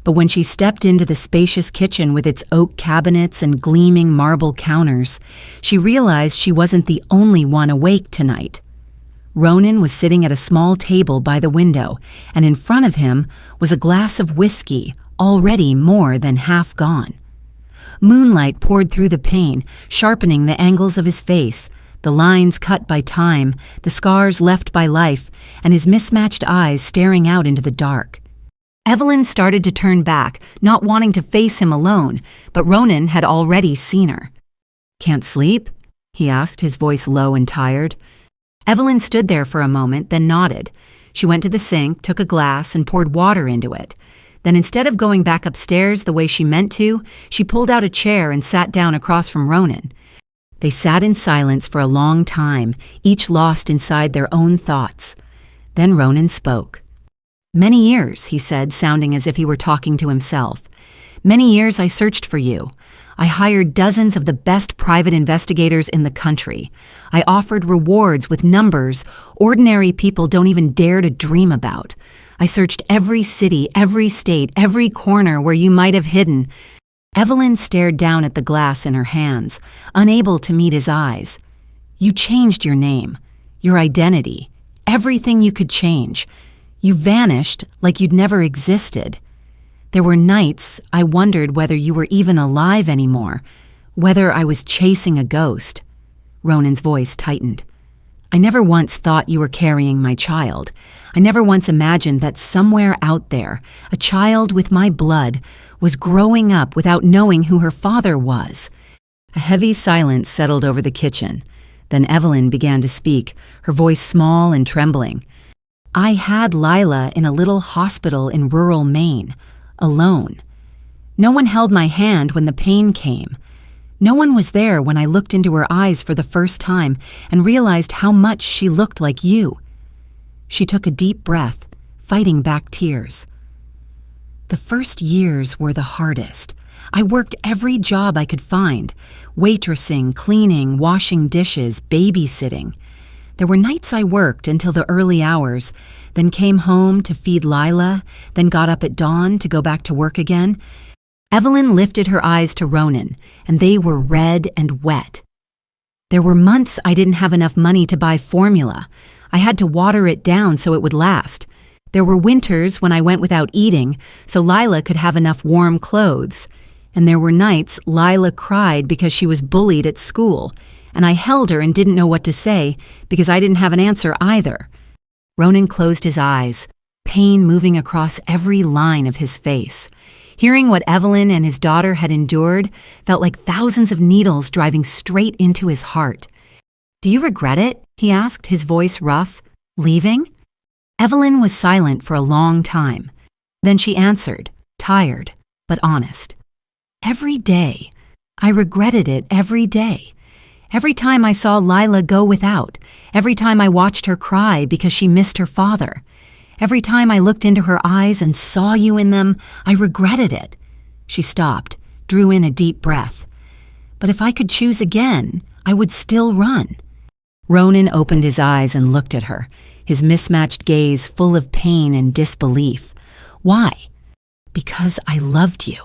But when she stepped into the spacious kitchen with its oak cabinets and gleaming marble counters, she realized she wasn't the only one awake tonight. Ronan was sitting at a small table by the window, and in front of him was a glass of whiskey, already more than half gone. Moonlight poured through the pane, sharpening the angles of his face, the lines cut by time, the scars left by life, and his mismatched eyes staring out into the dark. Evelyn started to turn back, not wanting to face him alone, but Ronan had already seen her. "Can't sleep?" he asked, his voice low and tired. Evelyn stood there for a moment, then nodded. She went to the sink, took a glass, and poured water into it. Then instead of going back upstairs the way she meant to, she pulled out a chair and sat down across from Ronan. They sat in silence for a long time, each lost inside their own thoughts. Then Ronan spoke. "Many years," he said, sounding as if he were talking to himself. "Many years I searched for you. I hired dozens of the best private investigators in the country. I offered rewards with numbers ordinary people don't even dare to dream about. I searched every city, every state, every corner where you might have hidden." Evelyn stared down at the glass in her hands, unable to meet his eyes. "You changed your name, your identity, everything you could change. You vanished like you'd never existed. There were nights I wondered whether you were even alive anymore, whether I was chasing a ghost." Ronan's voice tightened. "I never once thought you were carrying my child. I never once imagined that somewhere out there, a child with my blood was growing up without knowing who her father was." A heavy silence settled over the kitchen. Then Evelyn began to speak, her voice small and trembling. "I had Lila in a little hospital in rural Maine, alone. No one held my hand when the pain came. No one was there when I looked into her eyes for the first time and realized how much she looked like you." She took a deep breath, fighting back tears. "The first years were the hardest. I worked every job I could find, waitressing, cleaning, washing dishes, babysitting. There were nights I worked until the early hours, then came home to feed Lila, then got up at dawn to go back to work again." Evelyn lifted her eyes to Ronan, and they were red and wet. "There were months I didn't have enough money to buy formula. I had to water it down so it would last. There were winters when I went without eating so Lila could have enough warm clothes. And there were nights Lila cried because she was bullied at school, and I held her and didn't know what to say because I didn't have an answer either." Ronan closed his eyes, pain moving across every line of his face. Hearing what Evelyn and his daughter had endured felt like thousands of needles driving straight into his heart. "Do you regret it?" he asked, his voice rough. "Leaving?" Evelyn was silent for a long time. Then she answered, tired but honest. "Every day. I regretted it every day. Every time I saw Lila go without, every time I watched her cry because she missed her father, every time I looked into her eyes and saw you in them, I regretted it." She stopped, drew in a deep breath. "But if I could choose again, I would still run." Ronan opened his eyes and looked at her, his mismatched gaze full of pain and disbelief. "Why?" "Because I loved you,"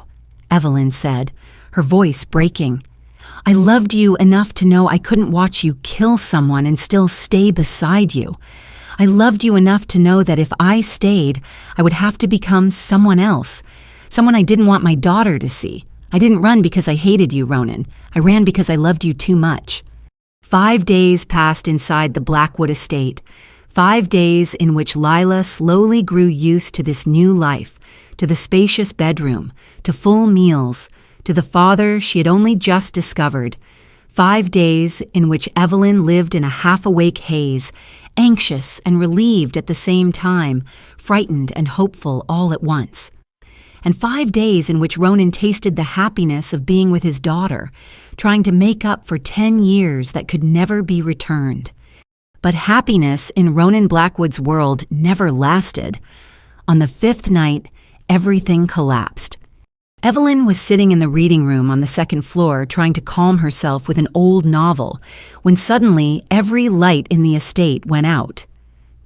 Evelyn said, her voice breaking. I loved you enough to know I couldn't watch you kill someone and still stay beside you. I loved you enough to know that if I stayed, I would have to become someone else, someone I didn't want my daughter to see. I didn't run because I hated you, Ronan. I ran because I loved you too much. 5 days passed inside the Blackwood estate, 5 days in which Lila slowly grew used to this new life, to the spacious bedroom, to full meals, to the father she had only just discovered. 5 days in which Evelyn lived in a half-awake haze, anxious and relieved at the same time, frightened and hopeful all at once. And 5 days in which Ronan tasted the happiness of being with his daughter, trying to make up for 10 years that could never be returned. But happiness in Ronan Blackwood's world never lasted. On the 5th night, everything collapsed. Evelyn was sitting in the reading room on the 2nd floor trying to calm herself with an old novel, when suddenly every light in the estate went out.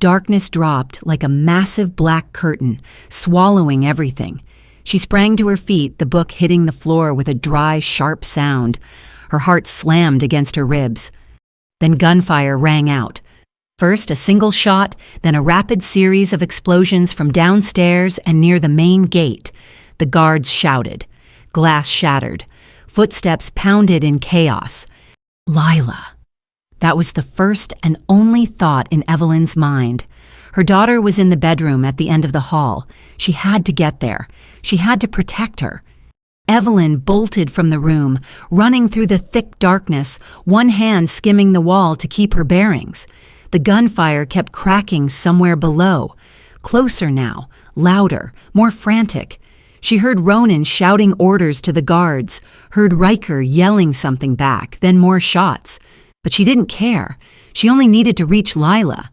Darkness dropped like a massive black curtain, swallowing everything. She sprang to her feet, the book hitting the floor with a dry, sharp sound. Her heart slammed against her ribs. Then gunfire rang out. First a single shot, then a rapid series of explosions from downstairs and near the main gate. The guards shouted. Glass shattered. Footsteps pounded in chaos. Lila. That was the first and only thought in Evelyn's mind. Her daughter was in the bedroom at the end of the hall. She had to get there. She had to protect her. Evelyn bolted from the room, running through the thick darkness, one hand skimming the wall to keep her bearings. The gunfire kept cracking somewhere below. Closer now, louder, more frantic. She heard Ronan shouting orders to the guards, heard Riker yelling something back, then more shots. But she didn't care. She only needed to reach Lila.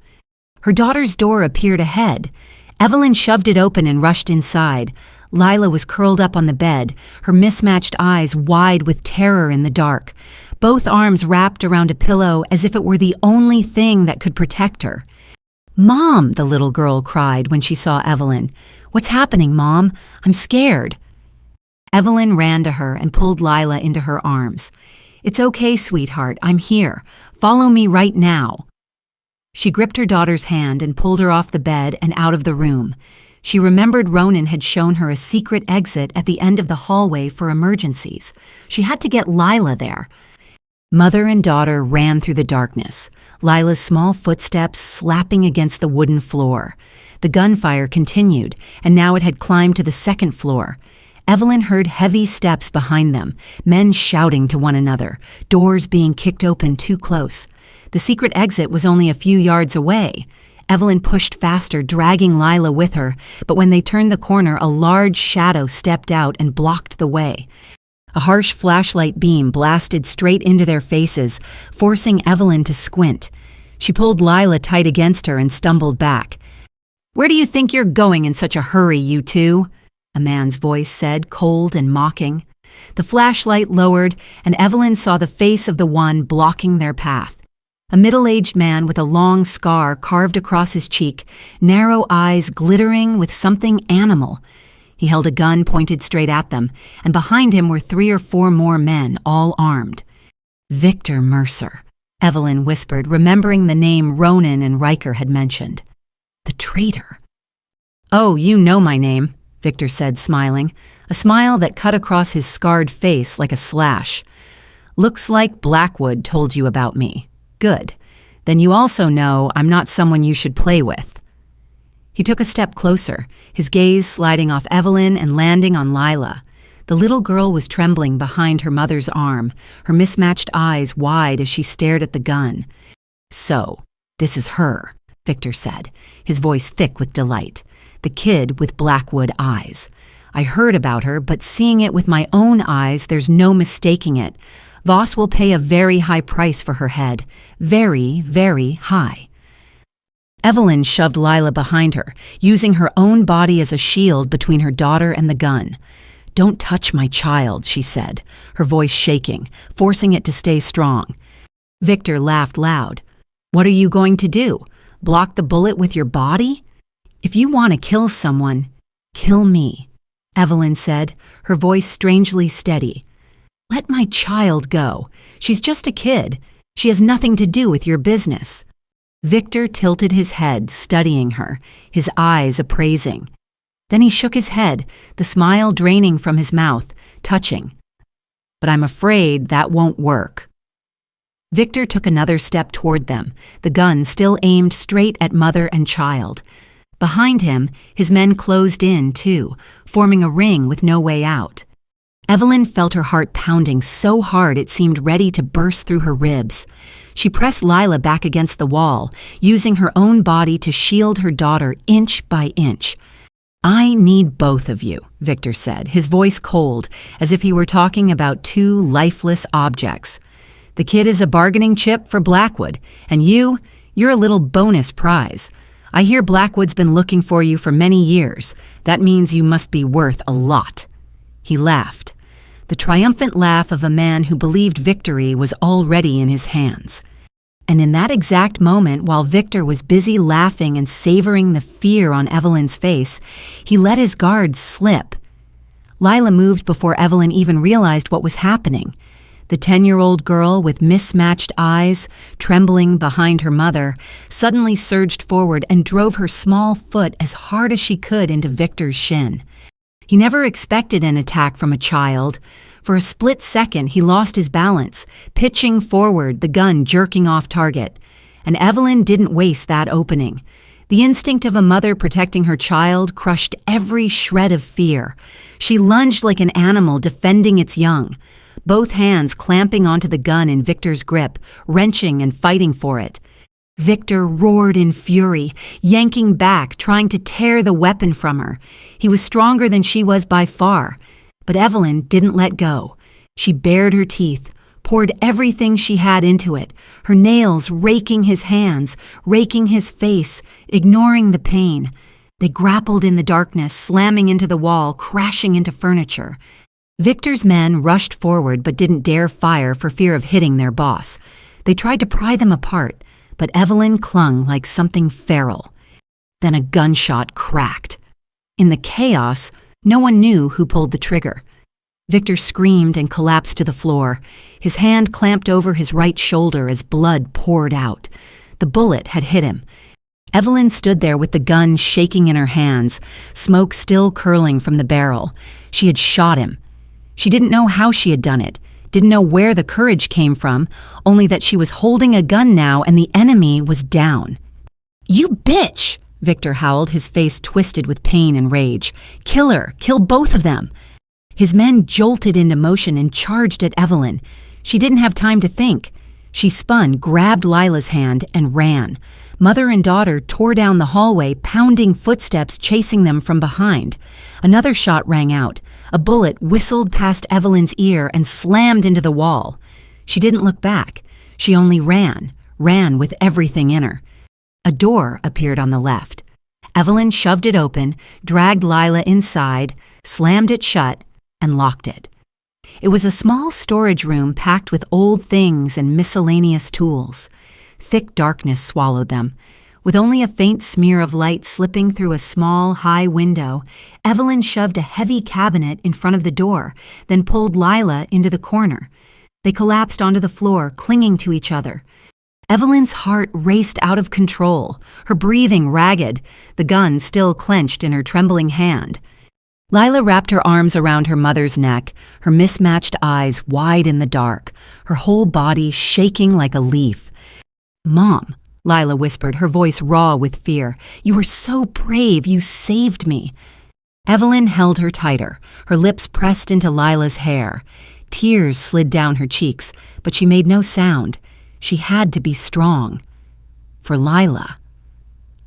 Her daughter's door appeared ahead. Evelyn shoved it open and rushed inside. Lila was curled up on the bed, her mismatched eyes wide with terror in the dark, both arms wrapped around a pillow as if it were the only thing that could protect her. "Mom," the little girl cried when she saw Evelyn. "What's happening, Mom? I'm scared." Evelyn ran to her and pulled Lila into her arms. "It's okay, sweetheart. I'm here. Follow me right now." She gripped her daughter's hand and pulled her off the bed and out of the room. She remembered Ronan had shown her a secret exit at the end of the hallway for emergencies. She had to get Lila there. Mother and daughter ran through the darkness, Lila's small footsteps slapping against the wooden floor. The gunfire continued, and now it had climbed to the 2nd floor. Evelyn heard heavy steps behind them, men shouting to one another, doors being kicked open too close. The secret exit was only a few yards away. Evelyn pushed faster, dragging Lila with her, but when they turned the corner, a large shadow stepped out and blocked the way. A harsh flashlight beam blasted straight into their faces, forcing Evelyn to squint. She pulled Lila tight against her and stumbled back. "Where do you think you're going in such a hurry, you two?" a man's voice said, cold and mocking. The flashlight lowered, and Evelyn saw the face of the one blocking their path. A middle-aged man with a long scar carved across his cheek, narrow eyes glittering with something animal. He held a gun pointed straight at them, and behind him were 3 or 4 more men, all armed. "Victor Mercer," Evelyn whispered, remembering the name Ronan and Riker had mentioned. "The traitor." "Oh, you know my name," Victor said, smiling, a smile that cut across his scarred face like a slash. "Looks like Blackwood told you about me. Good. Then you also know I'm not someone you should play with." He took a step closer, his gaze sliding off Evelyn and landing on Lila. The little girl was trembling behind her mother's arm, her mismatched eyes wide as she stared at the gun. "So, this is her," Victor said, his voice thick with delight. "The kid with Blackwood eyes. I heard about her, but seeing it with my own eyes, there's no mistaking it. Voss will pay a very high price for her head. Very, very high." Evelyn shoved Lila behind her, using her own body as a shield between her daughter and the gun. "Don't touch my child," she said, her voice shaking, forcing it to stay strong. Victor laughed loud. "What are you going to do? Block the bullet with your body? If you want to kill someone, kill me," Evelyn said, her voice strangely steady. "Let my child go. She's just a kid. She has nothing to do with your business." Victor tilted his head, studying her, his eyes appraising. Then he shook his head, the smile draining from his mouth, touching. "But I'm afraid that won't work." Victor took another step toward them, the gun still aimed straight at mother and child. Behind him, his men closed in, too, forming a ring with no way out. Evelyn felt her heart pounding so hard it seemed ready to burst through her ribs. She pressed Lila back against the wall, using her own body to shield her daughter inch by inch. "I need both of you," Victor said, his voice cold, as if he were talking about two lifeless objects. "The kid is a bargaining chip for Blackwood, and you're a little bonus prize. I hear Blackwood's been looking for you for many years. That means you must be worth a lot." He laughed, the triumphant laugh of a man who believed victory was already in his hands. And in that exact moment, while Victor was busy laughing and savoring the fear on Evelyn's face, he let his guard slip. Lila moved before Evelyn even realized what was happening. The 10-year-old girl with mismatched eyes, trembling behind her mother, suddenly surged forward and drove her small foot as hard as she could into Victor's shin. He never expected an attack from a child. For a split second, he lost his balance, pitching forward, the gun jerking off target. And Evelyn didn't waste that opening. The instinct of a mother protecting her child crushed every shred of fear. She lunged like an animal defending its young, both hands clamping onto the gun in Victor's grip, wrenching and fighting for it. Victor roared in fury, yanking back, trying to tear the weapon from her. He was stronger than she was by far. But Evelyn didn't let go. She bared her teeth, poured everything she had into it, her nails raking his hands, raking his face, ignoring the pain. They grappled in the darkness, slamming into the wall, crashing into furniture. Victor's men rushed forward but didn't dare fire for fear of hitting their boss. They tried to pry them apart, but Evelyn clung like something feral. Then a gunshot cracked. In the chaos, no one knew who pulled the trigger. Victor screamed and collapsed to the floor, his hand clamped over his right shoulder as blood poured out. The bullet had hit him. Evelyn stood there with the gun shaking in her hands, smoke still curling from the barrel. She had shot him. She didn't know how she had done it, didn't know where the courage came from, only that she was holding a gun now and the enemy was down. "You bitch!" Victor howled, his face twisted with pain and rage. "Kill her! Kill both of them!" His men jolted into motion and charged at Evelyn. She didn't have time to think. She spun, grabbed Lila's hand, and ran. Mother and daughter tore down the hallway, pounding footsteps chasing them from behind. Another shot rang out. A bullet whistled past Evelyn's ear and slammed into the wall. She didn't look back. She only ran with everything in her. A door appeared on the left. Evelyn shoved it open, dragged Lila inside, slammed it shut, and locked it. It was a small storage room packed with old things and miscellaneous tools. Thick darkness swallowed them. With only a faint smear of light slipping through a small, high window, Evelyn shoved a heavy cabinet in front of the door, then pulled Lila into the corner. They collapsed onto the floor, clinging to each other. Evelyn's heart raced out of control, her breathing ragged, the gun still clenched in her trembling hand. Lila wrapped her arms around her mother's neck, her mismatched eyes wide in the dark, her whole body shaking like a leaf. "Mom," Lila whispered, her voice raw with fear, "you were so brave, you saved me." Evelyn held her tighter, her lips pressed into Lila's hair. Tears slid down her cheeks, but she made no sound. She had to be strong. For Lila.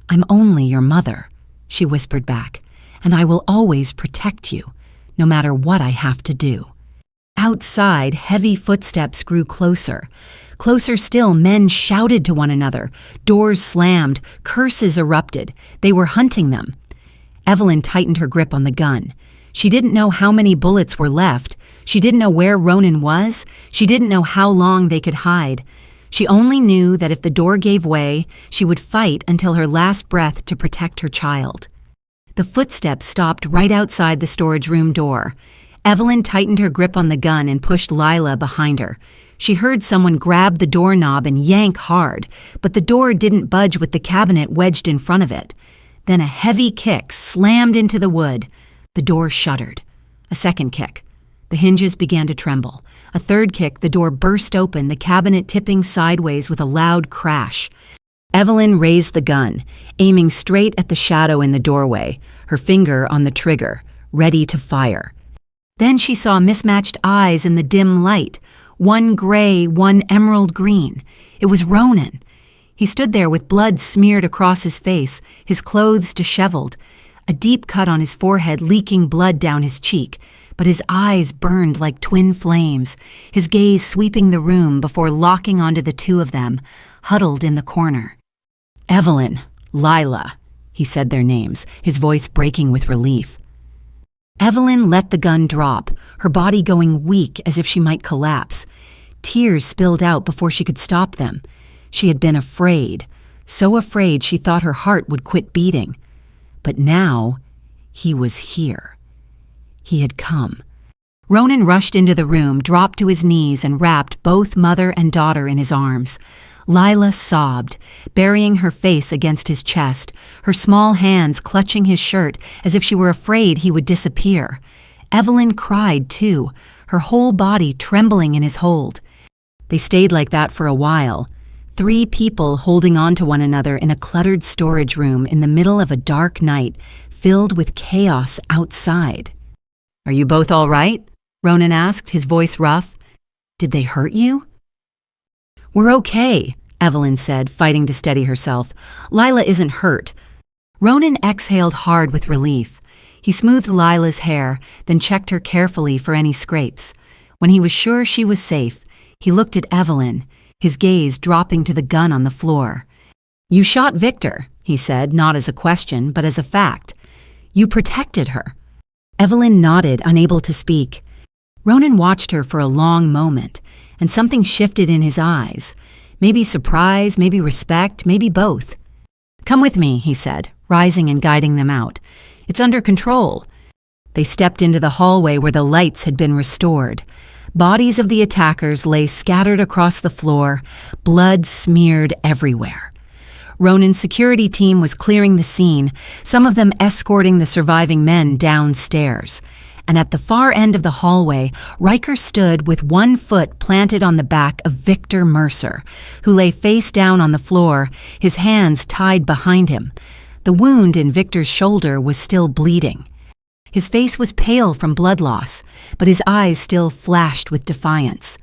"I'm only your mother," she whispered back, "and I will always protect you, no matter what I have to do." Outside, heavy footsteps grew closer. Closer still, men shouted to one another. Doors slammed, curses erupted. They were hunting them. Evelyn tightened her grip on the gun. She didn't know how many bullets were left. She didn't know where Ronan was. She didn't know how long they could hide. She only knew that if the door gave way, she would fight until her last breath to protect her child. The footsteps stopped right outside the storage room door. Evelyn tightened her grip on the gun and pushed Lila behind her. She heard someone grab the doorknob and yank hard, but the door didn't budge with the cabinet wedged in front of it. Then a heavy kick slammed into the wood. The door shuddered. A second kick. The hinges began to tremble. A third kick, the door burst open, the cabinet tipping sideways with a loud crash. Evelyn raised the gun, aiming straight at the shadow in the doorway, her finger on the trigger, ready to fire. Then she saw mismatched eyes in the dim light, one gray, one emerald green. It was Ronan. He stood there with blood smeared across his face, his clothes disheveled, a deep cut on his forehead leaking blood down his cheek, but his eyes burned like twin flames, his gaze sweeping the room before locking onto the two of them, huddled in the corner. Evelyn, Lila, he said their names, his voice breaking with relief. Evelyn let the gun drop, her body going weak as if she might collapse. Tears spilled out before she could stop them. She had been afraid, so afraid she thought her heart would quit beating. But now, he was here. He had come. Ronan rushed into the room, dropped to his knees, and wrapped both mother and daughter in his arms. Lila sobbed, burying her face against his chest, her small hands clutching his shirt as if she were afraid he would disappear. Evelyn cried, too, her whole body trembling in his hold. They stayed like that for a while, 3 people holding on to one another in a cluttered storage room in the middle of a dark night filled with chaos outside. "Are you both all right?" Ronan asked, his voice rough. "Did they hurt you?" "We're okay," Evelyn said, fighting to steady herself. "Lila isn't hurt." Ronan exhaled hard with relief. He smoothed Lila's hair, then checked her carefully for any scrapes. When he was sure she was safe, he looked at Evelyn, his gaze dropping to the gun on the floor. "You shot Victor," he said, not as a question, but as a fact. "You protected her." Evelyn nodded, unable to speak. Ronan watched her for a long moment, and something shifted in his eyes. Maybe surprise, maybe respect, maybe both. "Come with me," he said, rising and guiding them out. "It's under control." They stepped into the hallway where the lights had been restored. Bodies of the attackers lay scattered across the floor, blood smeared everywhere. Ronan's security team was clearing the scene, some of them escorting the surviving men downstairs. And at the far end of the hallway, Riker stood with one foot planted on the back of Victor Mercer, who lay face down on the floor, his hands tied behind him. The wound in Victor's shoulder was still bleeding. His face was pale from blood loss, but his eyes still flashed with defiance.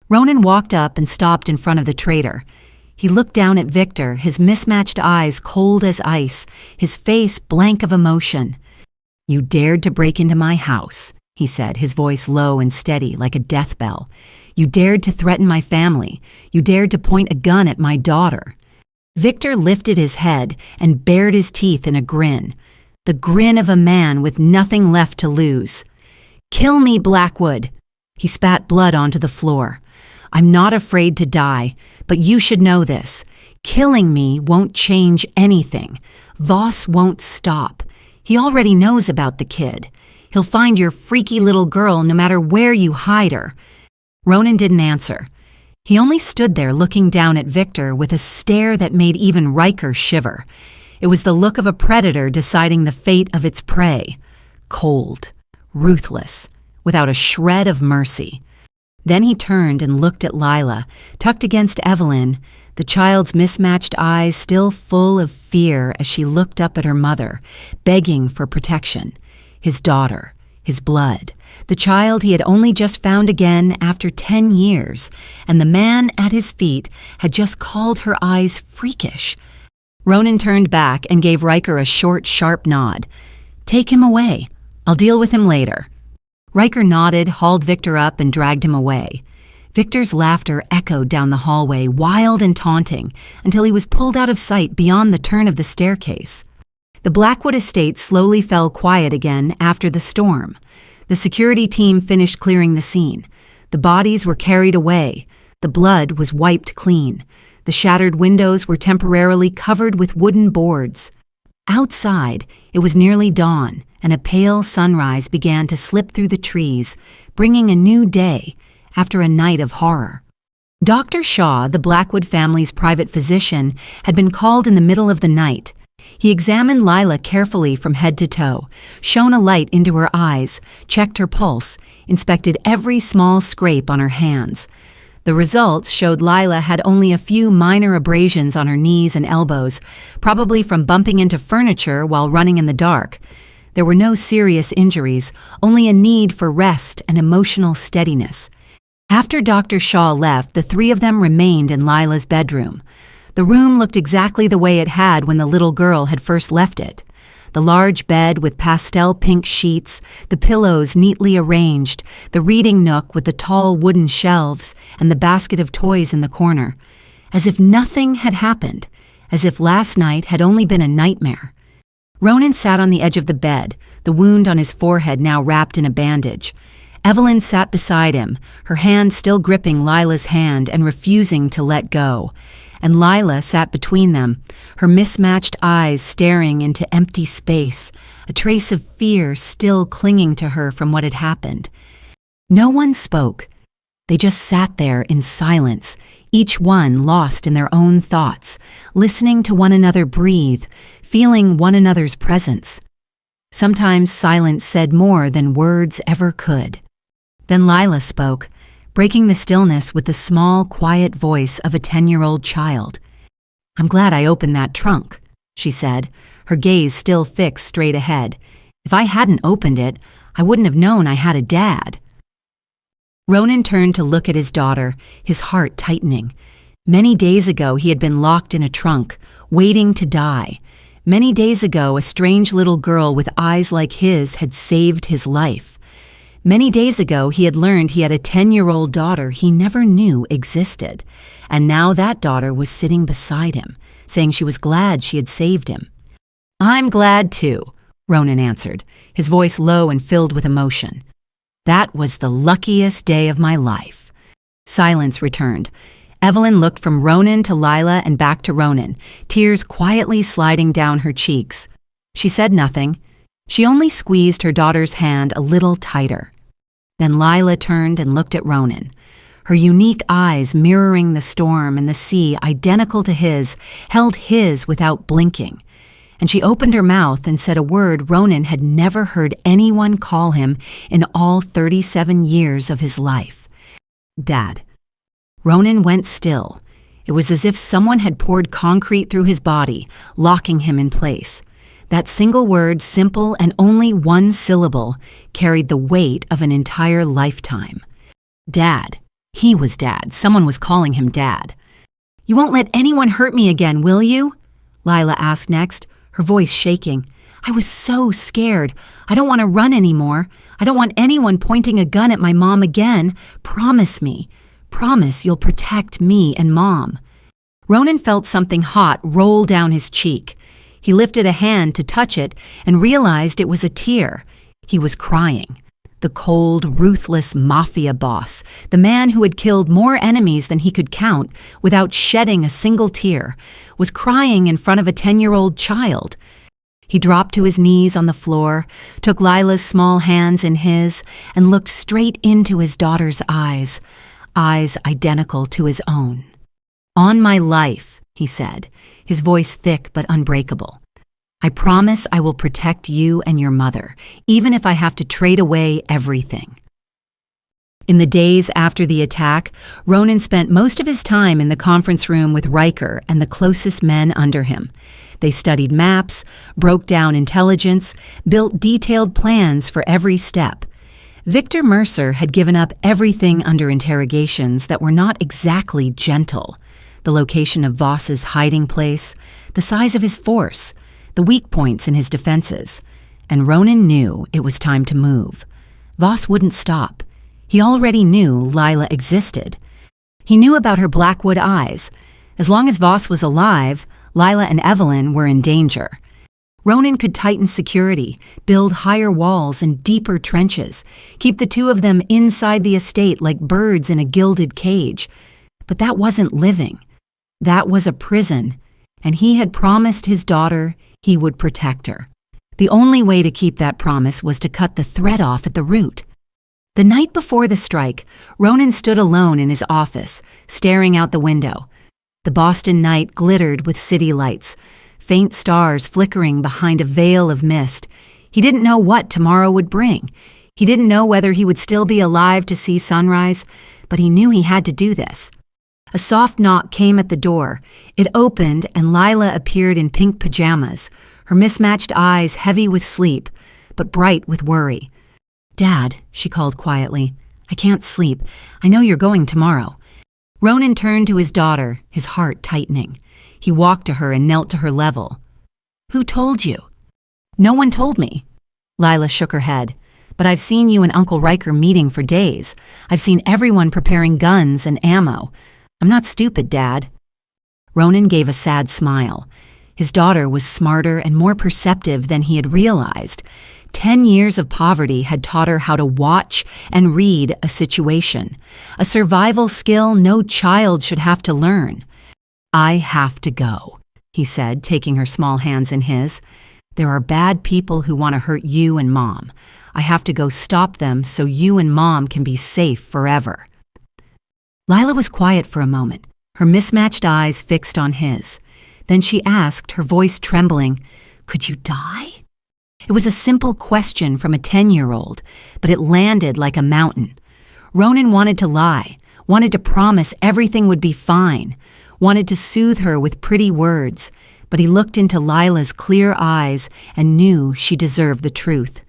Ronan walked up and stopped in front of the traitor. He looked down at Victor, his mismatched eyes cold as ice, his face blank of emotion. "You dared to break into my house," he said, his voice low and steady like a death bell. "You dared to threaten my family. You dared to point a gun at my daughter." Victor lifted his head and bared his teeth in a grin, the grin of a man with nothing left to lose. "Kill me, Blackwood." He spat blood onto the floor. "I'm not afraid to die, but you should know this. Killing me won't change anything. Voss won't stop. He already knows about the kid. He'll find your freaky little girl no matter where you hide her." Ronan didn't answer. He only stood there looking down at Victor with a stare that made even Riker shiver. It was the look of a predator deciding the fate of its prey. Cold, ruthless, without a shred of mercy. Then he turned and looked at Lila, tucked against Evelyn, the child's mismatched eyes still full of fear as she looked up at her mother, begging for protection. His daughter, his blood, the child he had only just found again after 10 years, and the man at his feet had just called her eyes freakish. Ronan turned back and gave Riker a short, sharp nod. "Take him away. I'll deal with him later." Riker nodded, hauled Victor up, and dragged him away. Victor's laughter echoed down the hallway, wild and taunting, until he was pulled out of sight beyond the turn of the staircase. The Blackwood estate slowly fell quiet again after the storm. The security team finished clearing the scene. The bodies were carried away. The blood was wiped clean. The shattered windows were temporarily covered with wooden boards. Outside, it was nearly dawn, and a pale sunrise began to slip through the trees, bringing a new day after a night of horror. Dr. Shaw, the Blackwood family's private physician, had been called in the middle of the night. He examined Lila carefully from head to toe, shone a light into her eyes, checked her pulse, inspected every small scrape on her hands. The results showed Lila had only a few minor abrasions on her knees and elbows, probably from bumping into furniture while running in the dark. There were no serious injuries, only a need for rest and emotional steadiness. After Dr. Shaw left, the three of them remained in Lila's bedroom. The room looked exactly the way it had when the little girl had first left it. The large bed with pastel pink sheets, the pillows neatly arranged, the reading nook with the tall wooden shelves, and the basket of toys in the corner. As if nothing had happened, as if last night had only been a nightmare. Ronan sat on the edge of the bed, the wound on his forehead now wrapped in a bandage. Evelyn sat beside him, her hand still gripping Lila's hand and refusing to let go. And Lila sat between them, her mismatched eyes staring into empty space, a trace of fear still clinging to her from what had happened. No one spoke. They just sat there in silence, each one lost in their own thoughts, listening to one another breathe, feeling one another's presence. Sometimes silence said more than words ever could. Then Lila spoke, breaking the stillness with the small, quiet voice of a 10-year-old child. "I'm glad I opened that trunk," she said, her gaze still fixed straight ahead. "If I hadn't opened it, I wouldn't have known I had a dad." Ronan turned to look at his daughter, his heart tightening. Many days ago he had been locked in a trunk, waiting to die. Many days ago a strange little girl with eyes like his had saved his life. Many days ago, he had learned he had a 10-year-old daughter he never knew existed, and now that daughter was sitting beside him, saying she was glad she had saved him. "I'm glad too," Ronan answered, his voice low and filled with emotion. "That was the luckiest day of my life." Silence returned. Evelyn looked from Ronan to Lila and back to Ronan, tears quietly sliding down her cheeks. She said nothing. She only squeezed her daughter's hand a little tighter. Then Lila turned and looked at Ronan. Her unique eyes mirroring the storm and the sea identical to his, held his without blinking. And she opened her mouth and said a word Ronan had never heard anyone call him in all 37 years of his life. "Dad." Ronan went still. It was as if someone had poured concrete through his body, locking him in place. That single word, simple and only one syllable, carried the weight of an entire lifetime. Dad. He was Dad. Someone was calling him Dad. "You won't let anyone hurt me again, will you?" Lila asked next, her voice shaking. "I was so scared. I don't want to run anymore. I don't want anyone pointing a gun at my mom again. Promise me. Promise you'll protect me and Mom." Ronan felt something hot roll down his cheek. He lifted a hand to touch it and realized it was a tear. He was crying. The cold, ruthless Mafia boss, the man who had killed more enemies than he could count without shedding a single tear, was crying in front of a 10-year-old child. He dropped to his knees on the floor, took Lila's small hands in his, and looked straight into his daughter's eyes, eyes identical to his own. "On my life," he said, his voice thick but unbreakable. "I promise I will protect you and your mother, even if I have to trade away everything." In the days after the attack, Ronan spent most of his time in the conference room with Riker and the closest men under him. They studied maps, broke down intelligence, built detailed plans for every step. Victor Mercer had given up everything under interrogations that were not exactly gentle. The location of Voss's hiding place, the size of his force, the weak points in his defenses. And Ronan knew it was time to move. Voss wouldn't stop. He already knew Lila existed. He knew about her Blackwood eyes. As long as Voss was alive, Lila and Evelyn were in danger. Ronan could tighten security, build higher walls and deeper trenches, keep the two of them inside the estate like birds in a gilded cage. But that wasn't living. That was a prison, and he had promised his daughter he would protect her. The only way to keep that promise was to cut the thread off at the root. The night before the strike, Ronan stood alone in his office, staring out the window. The Boston night glittered with city lights, faint stars flickering behind a veil of mist. He didn't know what tomorrow would bring. He didn't know whether he would still be alive to see sunrise, but he knew he had to do this. A soft knock came at the door. It opened and Lila appeared in pink pajamas, her mismatched eyes heavy with sleep, but bright with worry. "Dad," she called quietly, "I can't sleep. I know you're going tomorrow." Ronan turned to his daughter, his heart tightening. He walked to her and knelt to her level. "Who told you?" "No one told me." Lila shook her head. "But I've seen you and Uncle Riker meeting for days. I've seen everyone preparing guns and ammo. I'm not stupid, Dad." Ronan gave a sad smile. His daughter was smarter and more perceptive than he had realized. 10 years of poverty had taught her how to watch and read a situation, a survival skill no child should have to learn. "I have to go," he said, taking her small hands in his. "There are bad people who want to hurt you and Mom. I have to go stop them so you and Mom can be safe forever." Lila was quiet for a moment, her mismatched eyes fixed on his. Then she asked, her voice trembling, "Could you die?" It was a simple question from a 10-year-old, but it landed like a mountain. Ronan wanted to lie, wanted to promise everything would be fine, wanted to soothe her with pretty words, but he looked into Lila's clear eyes and knew she deserved the truth.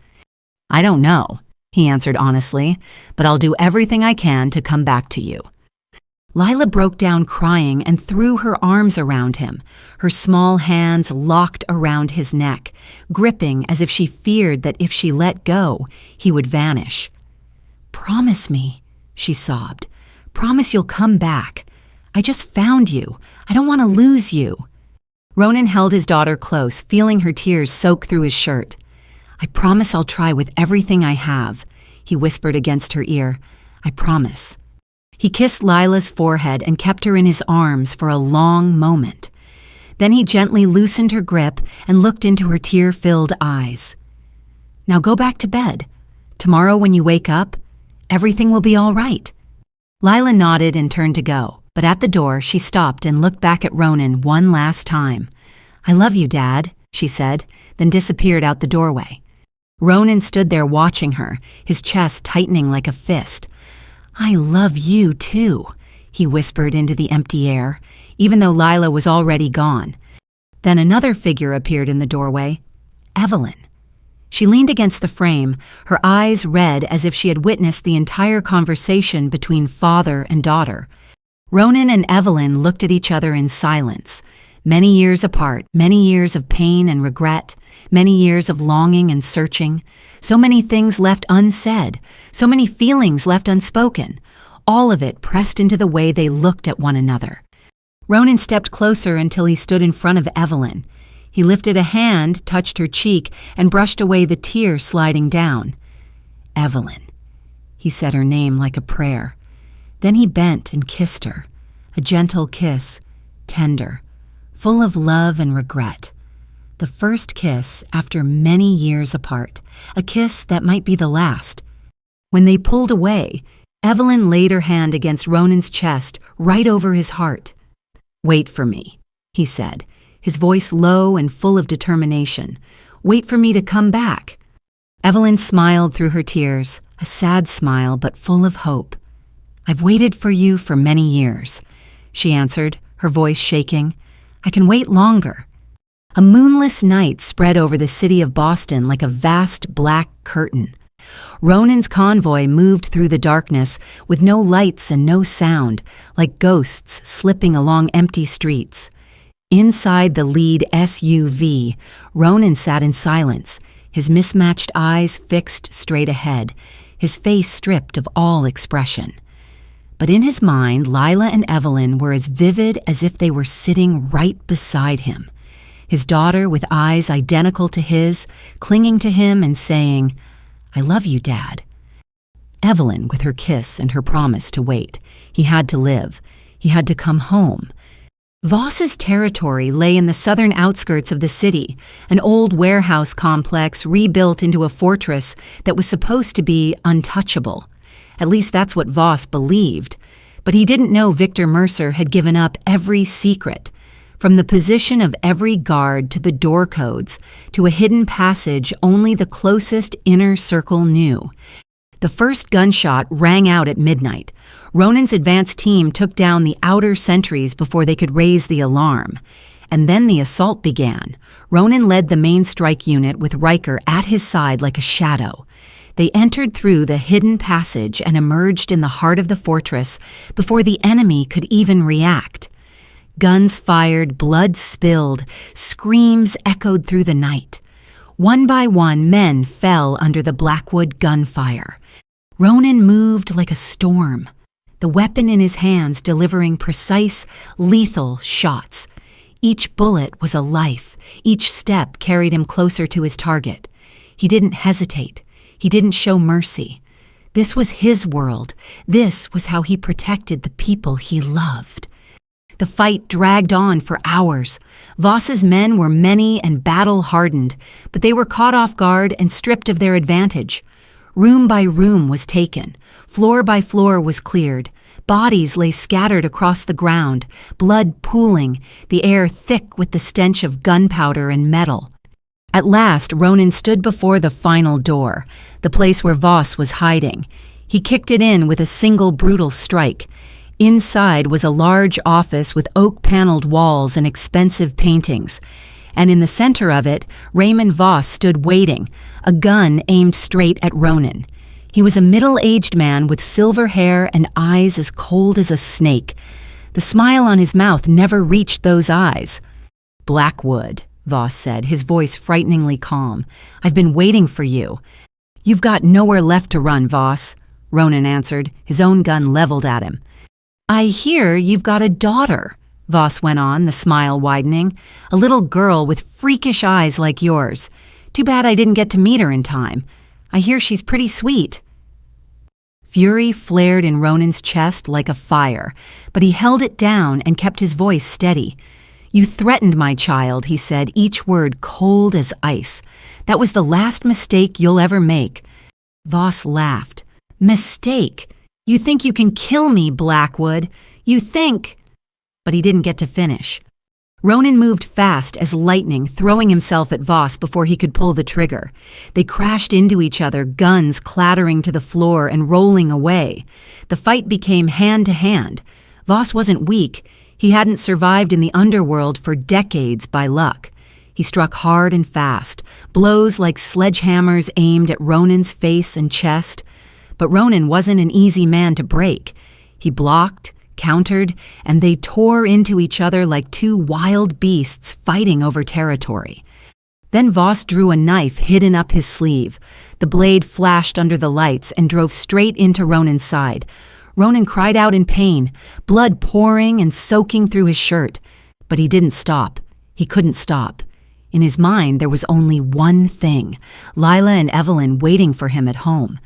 "I don't know," he answered honestly, "but I'll do everything I can to come back to you." Lila broke down crying and threw her arms around him, her small hands locked around his neck, gripping as if she feared that if she let go, he would vanish. "Promise me," she sobbed. "Promise you'll come back. I just found you. I don't want to lose you." Ronan held his daughter close, feeling her tears soak through his shirt. "I promise I'll try with everything I have," he whispered against her ear. "I promise." He kissed Lila's forehead and kept her in his arms for a long moment. Then he gently loosened her grip and looked into her tear-filled eyes. "Now go back to bed. Tomorrow when you wake up, everything will be all right." Lila nodded and turned to go, but at the door she stopped and looked back at Ronan one last time. "I love you, Dad," she said, then disappeared out the doorway. Ronan stood there watching her, his chest tightening like a fist. "I love you, too," he whispered into the empty air, even though Lila was already gone. Then another figure appeared in the doorway, Evelyn. She leaned against the frame, her eyes red as if she had witnessed the entire conversation between father and daughter. Ronan and Evelyn looked at each other in silence. Many years apart, many years of pain and regret, many years of longing and searching, so many things left unsaid, so many feelings left unspoken, all of it pressed into the way they looked at one another. Ronan stepped closer until he stood in front of Evelyn. He lifted a hand, touched her cheek, and brushed away the tear sliding down. "Evelyn." He said her name like a prayer. Then he bent and kissed her, a gentle kiss, tender, full of love and regret. The first kiss after many years apart, a kiss that might be the last. When they pulled away, Evelyn laid her hand against Ronan's chest, right over his heart. "Wait for me," he said, his voice low and full of determination. "Wait for me to come back." Evelyn smiled through her tears, a sad smile but full of hope. "I've waited for you for many years," she answered, her voice shaking. "I can wait longer." A moonless night spread over the city of Boston like a vast black curtain. Ronan's convoy moved through the darkness with no lights and no sound, like ghosts slipping along empty streets. Inside the lead SUV, Ronan sat in silence, his mismatched eyes fixed straight ahead, his face stripped of all expression. But in his mind, Lila and Evelyn were as vivid as if they were sitting right beside him. His daughter, with eyes identical to his, clinging to him and saying, "I love you, Dad." Evelyn, with her kiss and her promise to wait. He had to live. He had to come home. Voss's territory lay in the southern outskirts of the city, an old warehouse complex rebuilt into a fortress that was supposed to be untouchable. At least that's what Voss believed. But he didn't know Victor Mercer had given up every secret, from the position of every guard to the door codes to a hidden passage only the closest inner circle knew. The first gunshot rang out at midnight. Ronan's advance team took down the outer sentries before they could raise the alarm. And then the assault began. Ronan led the main strike unit with Riker at his side like a shadow. They entered through the hidden passage and emerged in the heart of the fortress before the enemy could even react. Guns fired, blood spilled, screams echoed through the night. One by one, men fell under the Blackwood gunfire. Ronan moved like a storm, the weapon in his hands delivering precise, lethal shots. Each bullet was a life. Each step carried him closer to his target. He didn't hesitate. He didn't show mercy. This was his world. This was how he protected the people he loved. The fight dragged on for hours. Voss's men were many and battle-hardened, but they were caught off guard and stripped of their advantage. Room by room was taken. Floor by floor was cleared. Bodies lay scattered across the ground, blood pooling, the air thick with the stench of gunpowder and metal. At last, Ronan stood before the final door, the place where Voss was hiding. He kicked it in with a single brutal strike. Inside was a large office with oak-paneled walls and expensive paintings. And in the center of it, Raymond Voss stood waiting, a gun aimed straight at Ronan. He was a middle-aged man with silver hair and eyes as cold as a snake. The smile on his mouth never reached those eyes. "Blackwood," Voss said, his voice frighteningly calm. "I've been waiting for you." "You've got nowhere left to run, Voss," Ronan answered, his own gun leveled at him. "I hear you've got a daughter," Voss went on, the smile widening. "A little girl with freakish eyes like yours. Too bad I didn't get to meet her in time. I hear she's pretty sweet." Fury flared in Ronan's chest like a fire, but he held it down and kept his voice steady. "You threatened my child," he said, each word cold as ice. "That was the last mistake you'll ever make." Voss laughed. "Mistake? You think you can kill me, Blackwood? You think—" But he didn't get to finish. Ronan moved fast as lightning, throwing himself at Voss before he could pull the trigger. They crashed into each other, guns clattering to the floor and rolling away. The fight became hand-to-hand. Voss wasn't weak. He hadn't survived in the underworld for decades by luck. He struck hard and fast, blows like sledgehammers aimed at Ronan's face and chest. But Ronan wasn't an easy man to break. He blocked, countered, and they tore into each other like two wild beasts fighting over territory. Then Voss drew a knife hidden up his sleeve. The blade flashed under the lights and drove straight into Ronan's side. Ronan cried out in pain, blood pouring and soaking through his shirt. But he didn't stop. He couldn't stop. In his mind, there was only one thing: Lila and Evelyn waiting for him at home.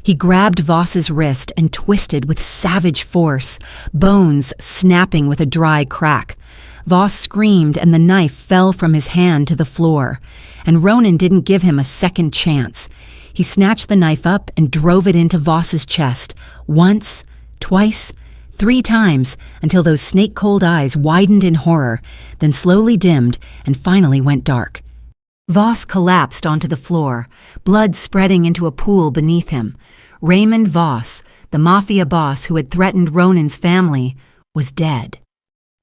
He grabbed Voss's wrist and twisted with savage force, bones snapping with a dry crack. Voss screamed and the knife fell from his hand to the floor. And Ronan didn't give him a second chance. He snatched the knife up and drove it into Voss's chest, once, twice, 3 times, until those snake-cold eyes widened in horror, then slowly dimmed and finally went dark. Voss collapsed onto the floor, blood spreading into a pool beneath him. Raymond Voss, the Mafia boss who had threatened Ronan's family, was dead.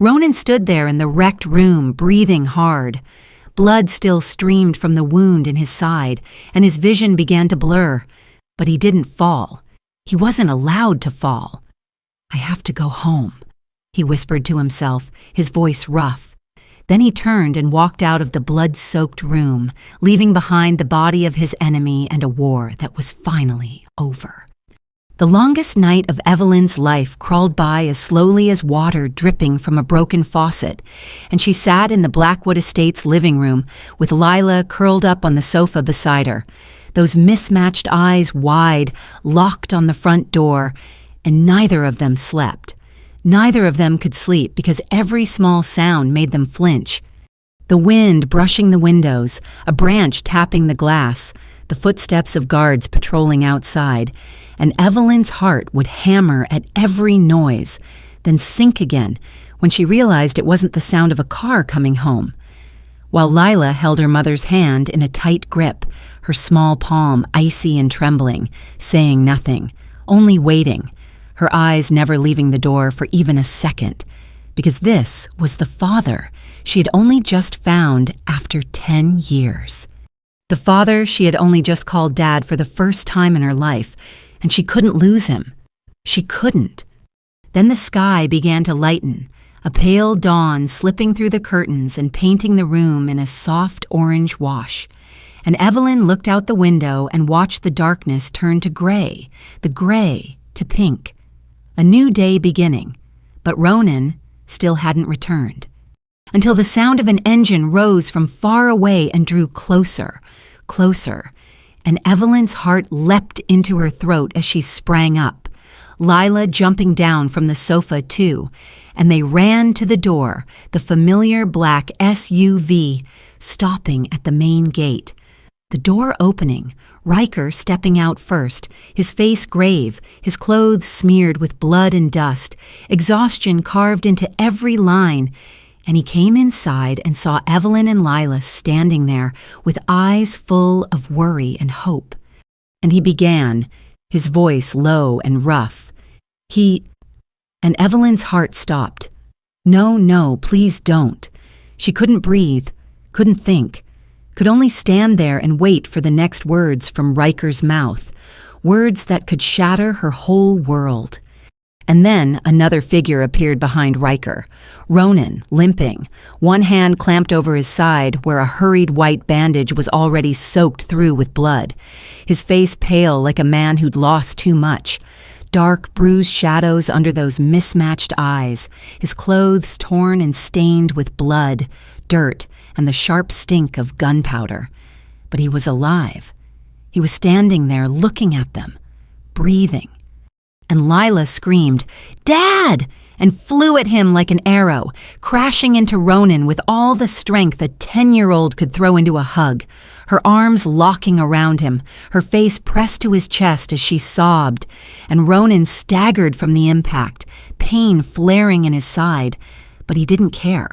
Ronan stood there in the wrecked room, breathing hard. Blood still streamed from the wound in his side, and his vision began to blur. But he didn't fall. He wasn't allowed to fall. "I have to go home," he whispered to himself, his voice rough. Then he turned and walked out of the blood-soaked room, leaving behind the body of his enemy and a war that was finally over. The longest night of Evelyn's life crawled by as slowly as water dripping from a broken faucet, and she sat in the Blackwood Estate's living room with Lila curled up on the sofa beside her, those mismatched eyes wide, locked on the front door, and neither of them slept. Neither of them could sleep because every small sound made them flinch. The wind brushing the windows, a branch tapping the glass, the footsteps of guards patrolling outside, and Evelyn's heart would hammer at every noise, then sink again when she realized it wasn't the sound of a car coming home. While Lila held her mother's hand in a tight grip, her small palm icy and trembling, saying nothing, only waiting, her eyes never leaving the door for even a second, because this was the father she had only just found after 10 years. The father she had only just called Dad for the first time in her life, and she couldn't lose him. She couldn't. Then the sky began to lighten, a pale dawn slipping through the curtains and painting the room in a soft orange wash. And Evelyn looked out the window and watched the darkness turn to gray, the gray to pink. A new day beginning, but Ronan still hadn't returned. Until the sound of an engine rose from far away and drew closer, closer, and Evelyn's heart leapt into her throat as she sprang up, Lila jumping down from the sofa too, and they ran to the door, the familiar black SUV, stopping at the main gate. The door opening, Riker stepping out first, his face grave, his clothes smeared with blood and dust, exhaustion carved into every line, and he came inside and saw Evelyn and Lila standing there with eyes full of worry and hope. And he began, his voice low and rough. And Evelyn's heart stopped. No, no, please don't. She couldn't breathe, couldn't think, could only stand there and wait for the next words from Riker's mouth, words that could shatter her whole world. And then another figure appeared behind Riker, Ronan, limping, one hand clamped over his side where a hurried white bandage was already soaked through with blood, his face pale like a man who'd lost too much, dark bruised shadows under those mismatched eyes, his clothes torn and stained with blood, dirt, and the sharp stink of gunpowder. But he was alive. He was standing there looking at them, breathing. And Lila screamed, "Dad!" and flew at him like an arrow, crashing into Ronan with all the strength a 10-year-old could throw into a hug, her arms locking around him, her face pressed to his chest as she sobbed, and Ronan staggered from the impact, pain flaring in his side, but he didn't care.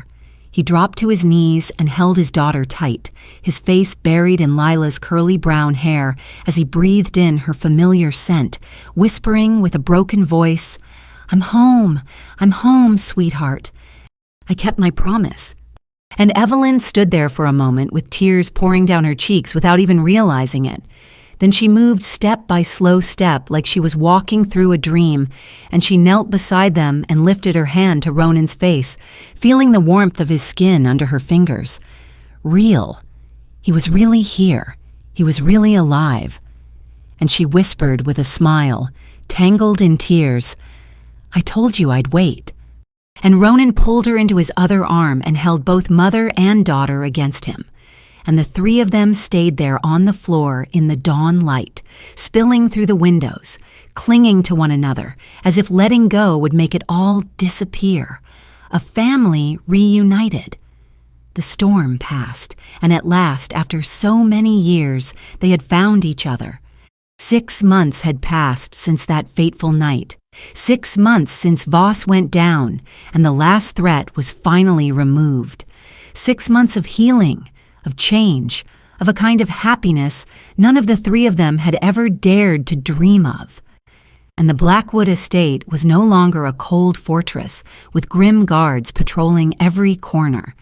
He dropped to his knees and held his daughter tight, his face buried in Lila's curly brown hair as he breathed in her familiar scent, whispering with a broken voice, I'm home, sweetheart. I kept my promise." And Evelyn stood there for a moment with tears pouring down her cheeks without even realizing it. Then she moved step by slow step like she was walking through a dream, and she knelt beside them and lifted her hand to Ronan's face, feeling the warmth of his skin under her fingers. Real. He was really here. He was really alive. And she whispered with a smile, tangled in tears, I told you I'd wait. And Ronan pulled her into his other arm and held both mother and daughter against him. And the three of them stayed there on the floor in the dawn light, spilling through the windows, clinging to one another, as if letting go would make it all disappear. A family reunited. The storm passed, and at last, after so many years, they had found each other. 6 months had passed since that fateful night. 6 months since Voss went down, and the last threat was finally removed. 6 months of healing, of change, of a kind of happiness none of the three of them had ever dared to dream of. And the Blackwood estate was no longer a cold fortress with grim guards patrolling every corner.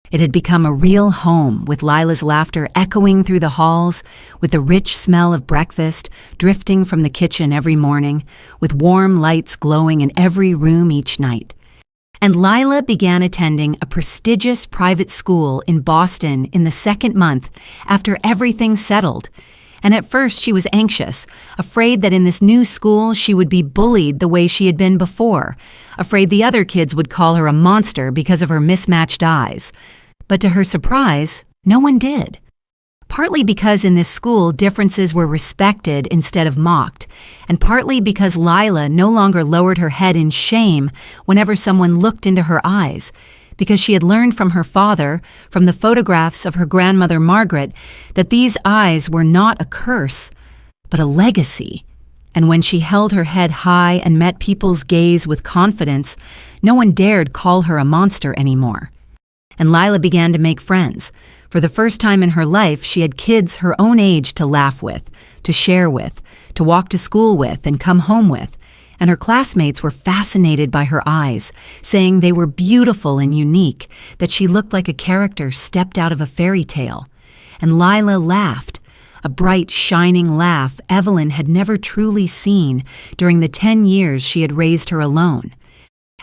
It had become a real home, with Lila's laughter echoing through the halls, with the rich smell of breakfast drifting from the kitchen every morning, with warm lights glowing in every room each night. And Lila began attending a prestigious private school in Boston in the 2nd month after everything settled. And at first she was anxious, afraid that in this new school she would be bullied the way she had been before, afraid the other kids would call her a monster because of her mismatched eyes. But to her surprise, no one did. partly because in this school differences were respected instead of mocked, and partly because Lila no longer lowered her head in shame whenever someone looked into her eyes, because she had learned from her father, from the photographs of her grandmother Margaret, that these eyes were not a curse, but a legacy. And when she held her head high and met people's gaze with confidence, no one dared call her a monster anymore. And Lila began to make friends. For the first time in her life, she had kids her own age to laugh with, to share with, to walk to school with and come home with. And her classmates were fascinated by her eyes, saying they were beautiful and unique, that she looked like a character stepped out of a fairy tale. And Lila laughed, a bright, shining laugh Evelyn had never truly seen during the 10 years she had raised her alone.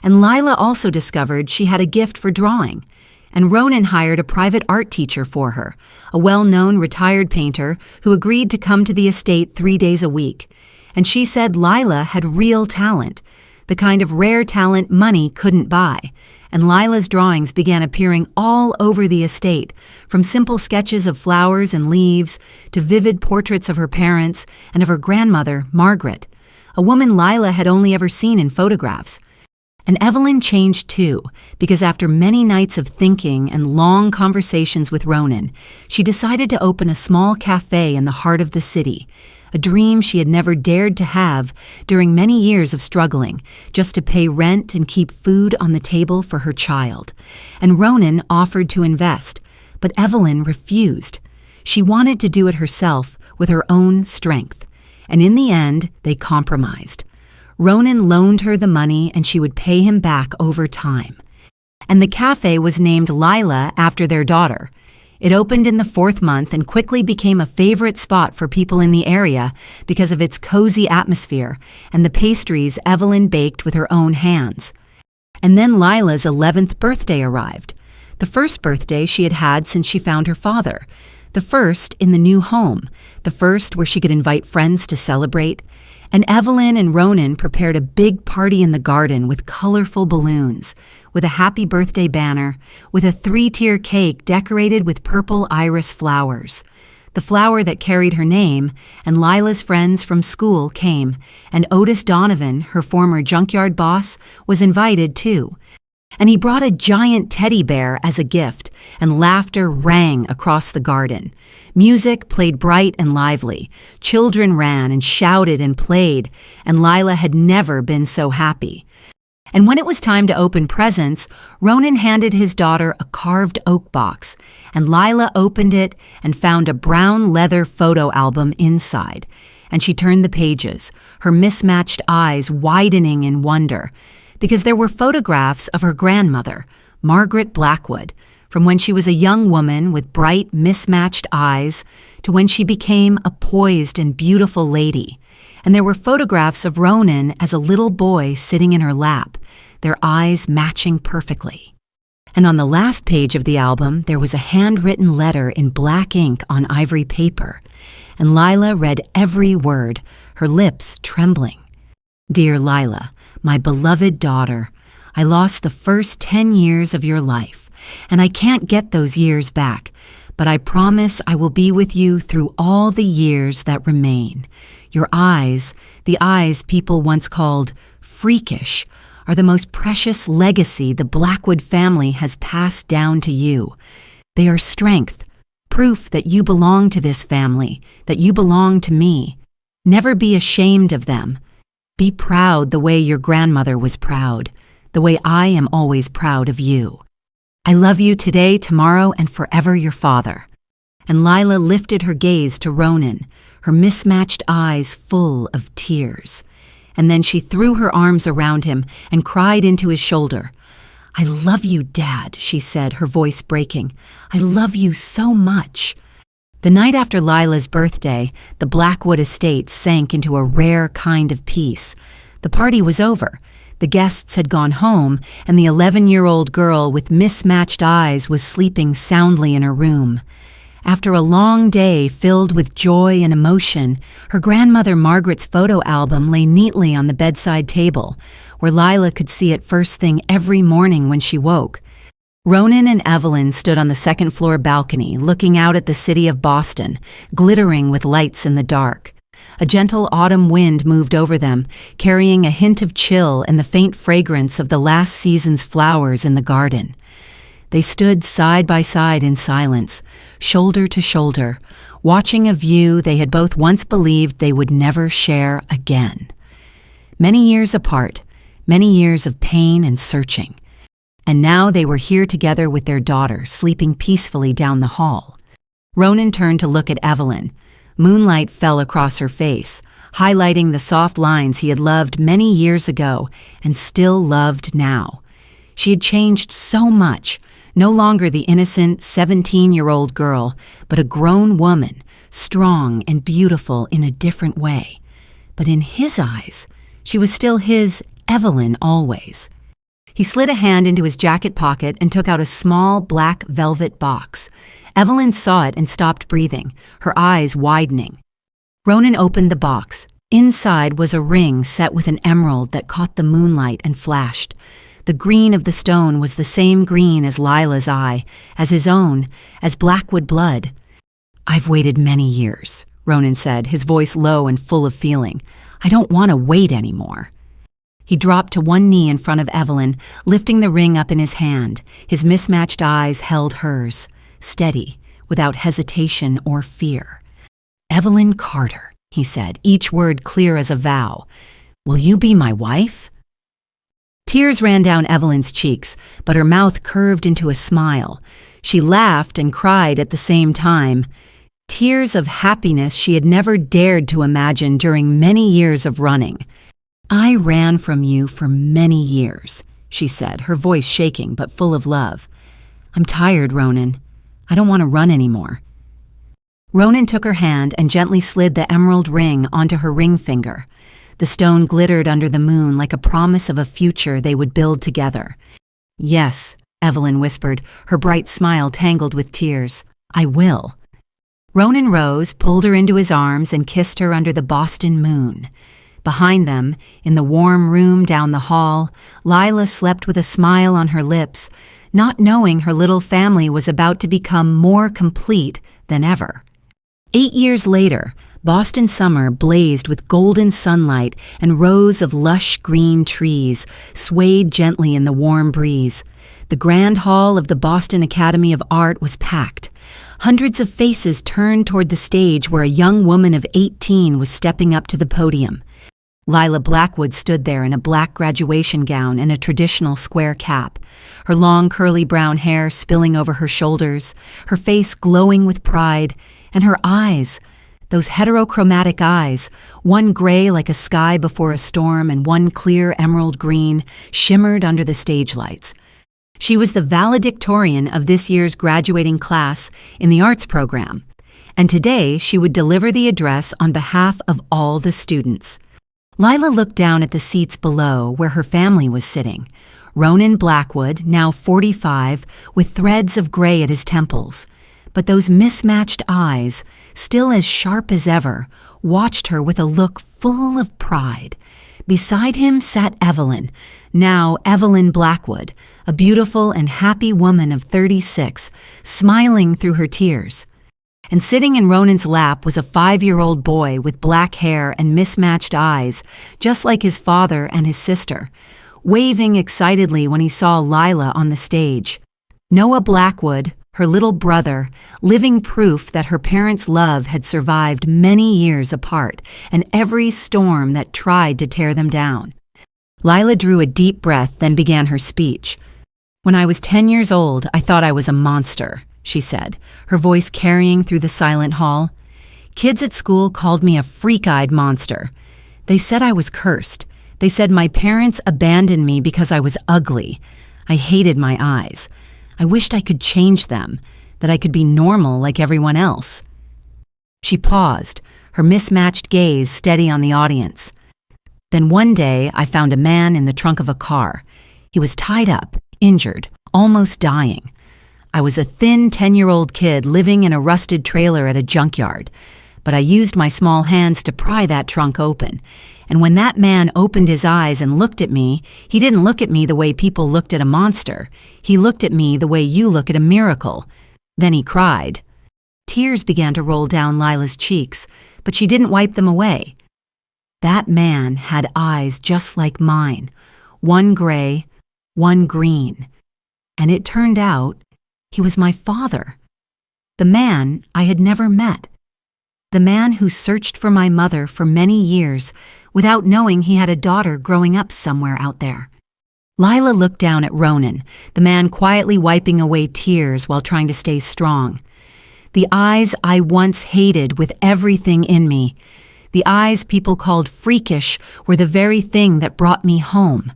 And Lila also discovered she had a gift for drawing. And Ronan hired a private art teacher for her, a well-known retired painter who agreed to come to the estate 3 days a week. And she said Lila had real talent, the kind of rare talent money couldn't buy. And Lila's drawings began appearing all over the estate, from simple sketches of flowers and leaves to vivid portraits of her parents and of her grandmother, Margaret, a woman Lila had only ever seen in photographs. And Evelyn changed too, because after many nights of thinking and long conversations with Ronan, she decided to open a small cafe in the heart of the city, a dream she had never dared to have during many years of struggling, just to pay rent and keep food on the table for her child. And Ronan offered to invest, but Evelyn refused. She wanted to do it herself with her own strength. And in the end, they compromised. Ronan loaned her the money and she would pay him back over time. And the cafe was named Lila after their daughter. It opened in the 4th month and quickly became a favorite spot for people in the area because of its cozy atmosphere and the pastries Evelyn baked with her own hands. And then Lila's 11th birthday arrived, the first birthday she had had since she found her father, the first in the new home, the first where she could invite friends to celebrate. And Evelyn and Ronan prepared a big party in the garden with colorful balloons, with a happy birthday banner, with a 3-tier cake decorated with purple iris flowers. The flower that carried her name, and Lila's friends from school came, and Otis Donovan, her former junkyard boss, was invited too. And he brought a giant teddy bear as a gift, and laughter rang across the garden. Music played bright and lively. Children ran and shouted and played, and Lila had never been so happy. And when it was time to open presents, Ronan handed his daughter a carved oak box, and Lila opened it and found a brown leather photo album inside. And she turned the pages, her mismatched eyes widening in wonder, because there were photographs of her grandmother, Margaret Blackwood, from when she was a young woman with bright, mismatched eyes to when she became a poised and beautiful lady. And there were photographs of Ronan as a little boy sitting in her lap, their eyes matching perfectly. And on the last page of the album, there was a handwritten letter in black ink on ivory paper, and Lila read every word, her lips trembling. Dear Lila, my beloved daughter, I lost the first 10 years of your life, and I can't get those years back, but I promise I will be with you through all the years that remain. Your eyes, the eyes people once called freakish, are the most precious legacy the Blackwood family has passed down to you. They are strength, proof that you belong to this family, that you belong to me. Never be ashamed of them. Be proud the way your grandmother was proud, the way I am always proud of you. I love you today, tomorrow, and forever, your father. And Lila lifted her gaze to Ronan, her mismatched eyes full of tears. And then she threw her arms around him and cried into his shoulder. I love you, Dad, she said, her voice breaking. I love you so much. The night after Lila's birthday, the Blackwood estate sank into a rare kind of peace. The party was over. The guests had gone home, and the 11-year-old girl with mismatched eyes was sleeping soundly in her room. After a long day filled with joy and emotion, her grandmother Margaret's photo album lay neatly on the bedside table, where Lila could see it first thing every morning when she woke. Ronan and Evelyn stood on the second-floor balcony, looking out at the city of Boston, glittering with lights in the dark. A gentle autumn wind moved over them, carrying a hint of chill and the faint fragrance of the last season's flowers in the garden. They stood side by side in silence, shoulder to shoulder, watching a view they had both once believed they would never share again. Many years apart, many years of pain and searching. And now they were here together with their daughter, sleeping peacefully down the hall. Ronan turned to look at Evelyn. Moonlight fell across her face, highlighting the soft lines he had loved many years ago and still loved now. She had changed so much, no longer the innocent 17-year-old girl, but a grown woman, strong and beautiful in a different way. But in his eyes, she was still his Evelyn always. He slid a hand into his jacket pocket and took out a small black velvet box. Evelyn saw it and stopped breathing, her eyes widening. Ronan opened the box. Inside was a ring set with an emerald that caught the moonlight and flashed. The green of the stone was the same green as Lila's eye, as his own, as Blackwood blood. "I've waited many years," Ronan said, his voice low and full of feeling. "I don't want to wait anymore." He dropped to one knee in front of Evelyn, lifting the ring up in his hand. His mismatched eyes held hers, steady, without hesitation or fear. "Evelyn Carter," he said, each word clear as a vow. "Will you be my wife?" Tears ran down Evelyn's cheeks, but her mouth curved into a smile. She laughed and cried at the same time. Tears of happiness she had never dared to imagine during many years of running. "I ran from you for many years," she said, her voice shaking but full of love. "I'm tired, Ronan. I don't want to run anymore." Ronan took her hand and gently slid the emerald ring onto her ring finger. The stone glittered under the moon like a promise of a future they would build together. "Yes," Evelyn whispered, her bright smile tangled with tears. "I will." Ronan rose, pulled her into his arms, and kissed her under the Boston moon. Behind them, in the warm room down the hall, Lila slept with a smile on her lips, not knowing her little family was about to become more complete than ever. 8 years later, Boston summer blazed with golden sunlight and rows of lush green trees swayed gently in the warm breeze. The grand hall of the Boston Academy of Art was packed. Hundreds of faces turned toward the stage where a young woman of 18 was stepping up to the podium. Lila Blackwood stood there in a black graduation gown and a traditional square cap, her long curly brown hair spilling over her shoulders, her face glowing with pride, and her eyes, those heterochromatic eyes, one gray like a sky before a storm and one clear emerald green, shimmered under the stage lights. She was the valedictorian of this year's graduating class in the arts program, and today she would deliver the address on behalf of all the students. Lila looked down at the seats below where her family was sitting. Ronan Blackwood, now 45, with threads of gray at his temples. But those mismatched eyes, still as sharp as ever, watched her with a look full of pride. Beside him sat Evelyn, now Evelyn Blackwood, a beautiful and happy woman of 36, smiling through her tears. And sitting in Ronan's lap was a 5-year-old boy with black hair and mismatched eyes, just like his father and his sister, waving excitedly when he saw Lila on the stage. Noah Blackwood, her little brother, living proof that her parents' love had survived many years apart and every storm that tried to tear them down. Lila drew a deep breath, then began her speech. "When I was 10 years old, I thought I was a monster," she said, her voice carrying through the silent hall. "Kids at school called me a freak-eyed monster. They said I was cursed. They said my parents abandoned me because I was ugly. I hated my eyes. I wished I could change them, that I could be normal like everyone else." She paused, her mismatched gaze steady on the audience. "Then one day I found a man in the trunk of a car. He was tied up, injured, almost dying. I was a thin 10-year-old kid living in a rusted trailer at a junkyard. but I used my small hands to pry that trunk open. And when that man opened his eyes and looked at me, he didn't look at me the way people looked at a monster. He looked at me the way you look at a miracle. Then he cried. Tears began to roll down Lila's cheeks, but she didn't wipe them away. That man had eyes just like mine, one gray, one green. And it turned out he was my father. The man I had never met. The man who searched for my mother for many years without knowing he had a daughter growing up somewhere out there. Lila looked down at Ronan, the man quietly wiping away tears while trying to stay strong. The eyes I once hated with everything in me, the eyes people called freakish, were the very thing that brought me home.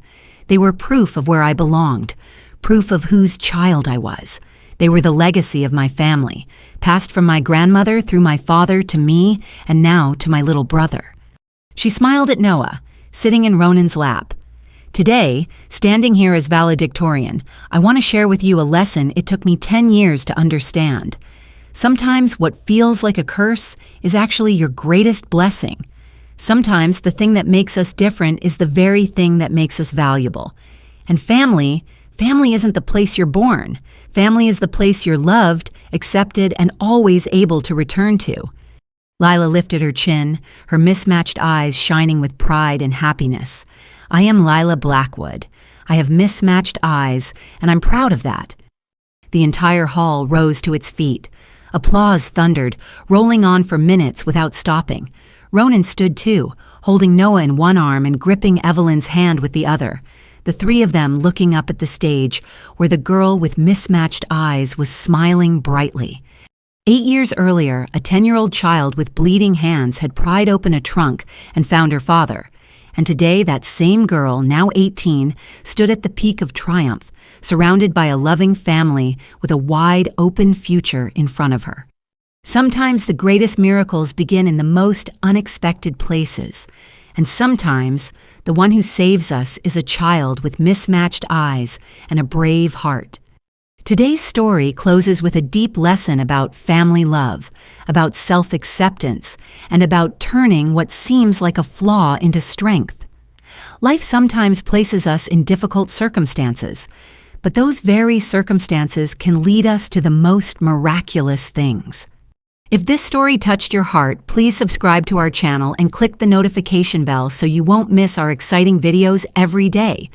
They were proof of where I belonged, proof of whose child I was. They were the legacy of my family, passed from my grandmother through my father to me, and now to my little brother. She smiled at Noah, sitting in Ronan's lap. Today, standing here as valedictorian, I want to share with you a lesson it took me 10 years to understand. Sometimes what feels like a curse is actually your greatest blessing. Sometimes the thing that makes us different is the very thing that makes us valuable. And family isn't the place you're born. Family is the place you're loved, accepted, and always able to return to. Lila lifted her chin, her mismatched eyes shining with pride and happiness. I am Lila Blackwood. I have mismatched eyes, and I'm proud of that. The entire hall rose to its feet. Applause thundered, rolling on for minutes without stopping. Ronan stood too, holding Noah in one arm and gripping Evelyn's hand with the other. The three of them looking up at the stage, where the girl with mismatched eyes was smiling brightly. 8 years earlier, a 10-year-old child with bleeding hands had pried open a trunk and found her father. And today, that same girl, now 18, stood at the peak of triumph, surrounded by a loving family with a wide, open future in front of her. Sometimes the greatest miracles begin in the most unexpected places. And sometimes, the one who saves us is a child with mismatched eyes and a brave heart. Today's story closes with a deep lesson about family love, about self-acceptance, and about turning what seems like a flaw into strength. Life sometimes places us in difficult circumstances, but those very circumstances can lead us to the most miraculous things. If this story touched your heart, please subscribe to our channel and click the notification bell so you won't miss our exciting videos every day.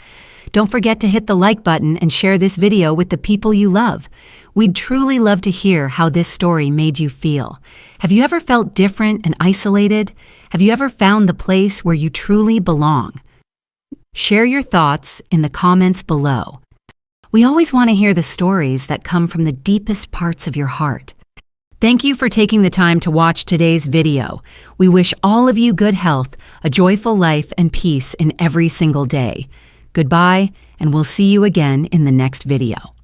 Don't forget to hit the like button and share this video with the people you love. We'd truly love to hear how this story made you feel. Have you ever felt different and isolated? Have you ever found the place where you truly belong? Share your thoughts in the comments below. We always want to hear the stories that come from the deepest parts of your heart. Thank you for taking the time to watch today's video. We wish all of you good health, a joyful life, and peace in every single day. Goodbye, and we'll see you again in the next video.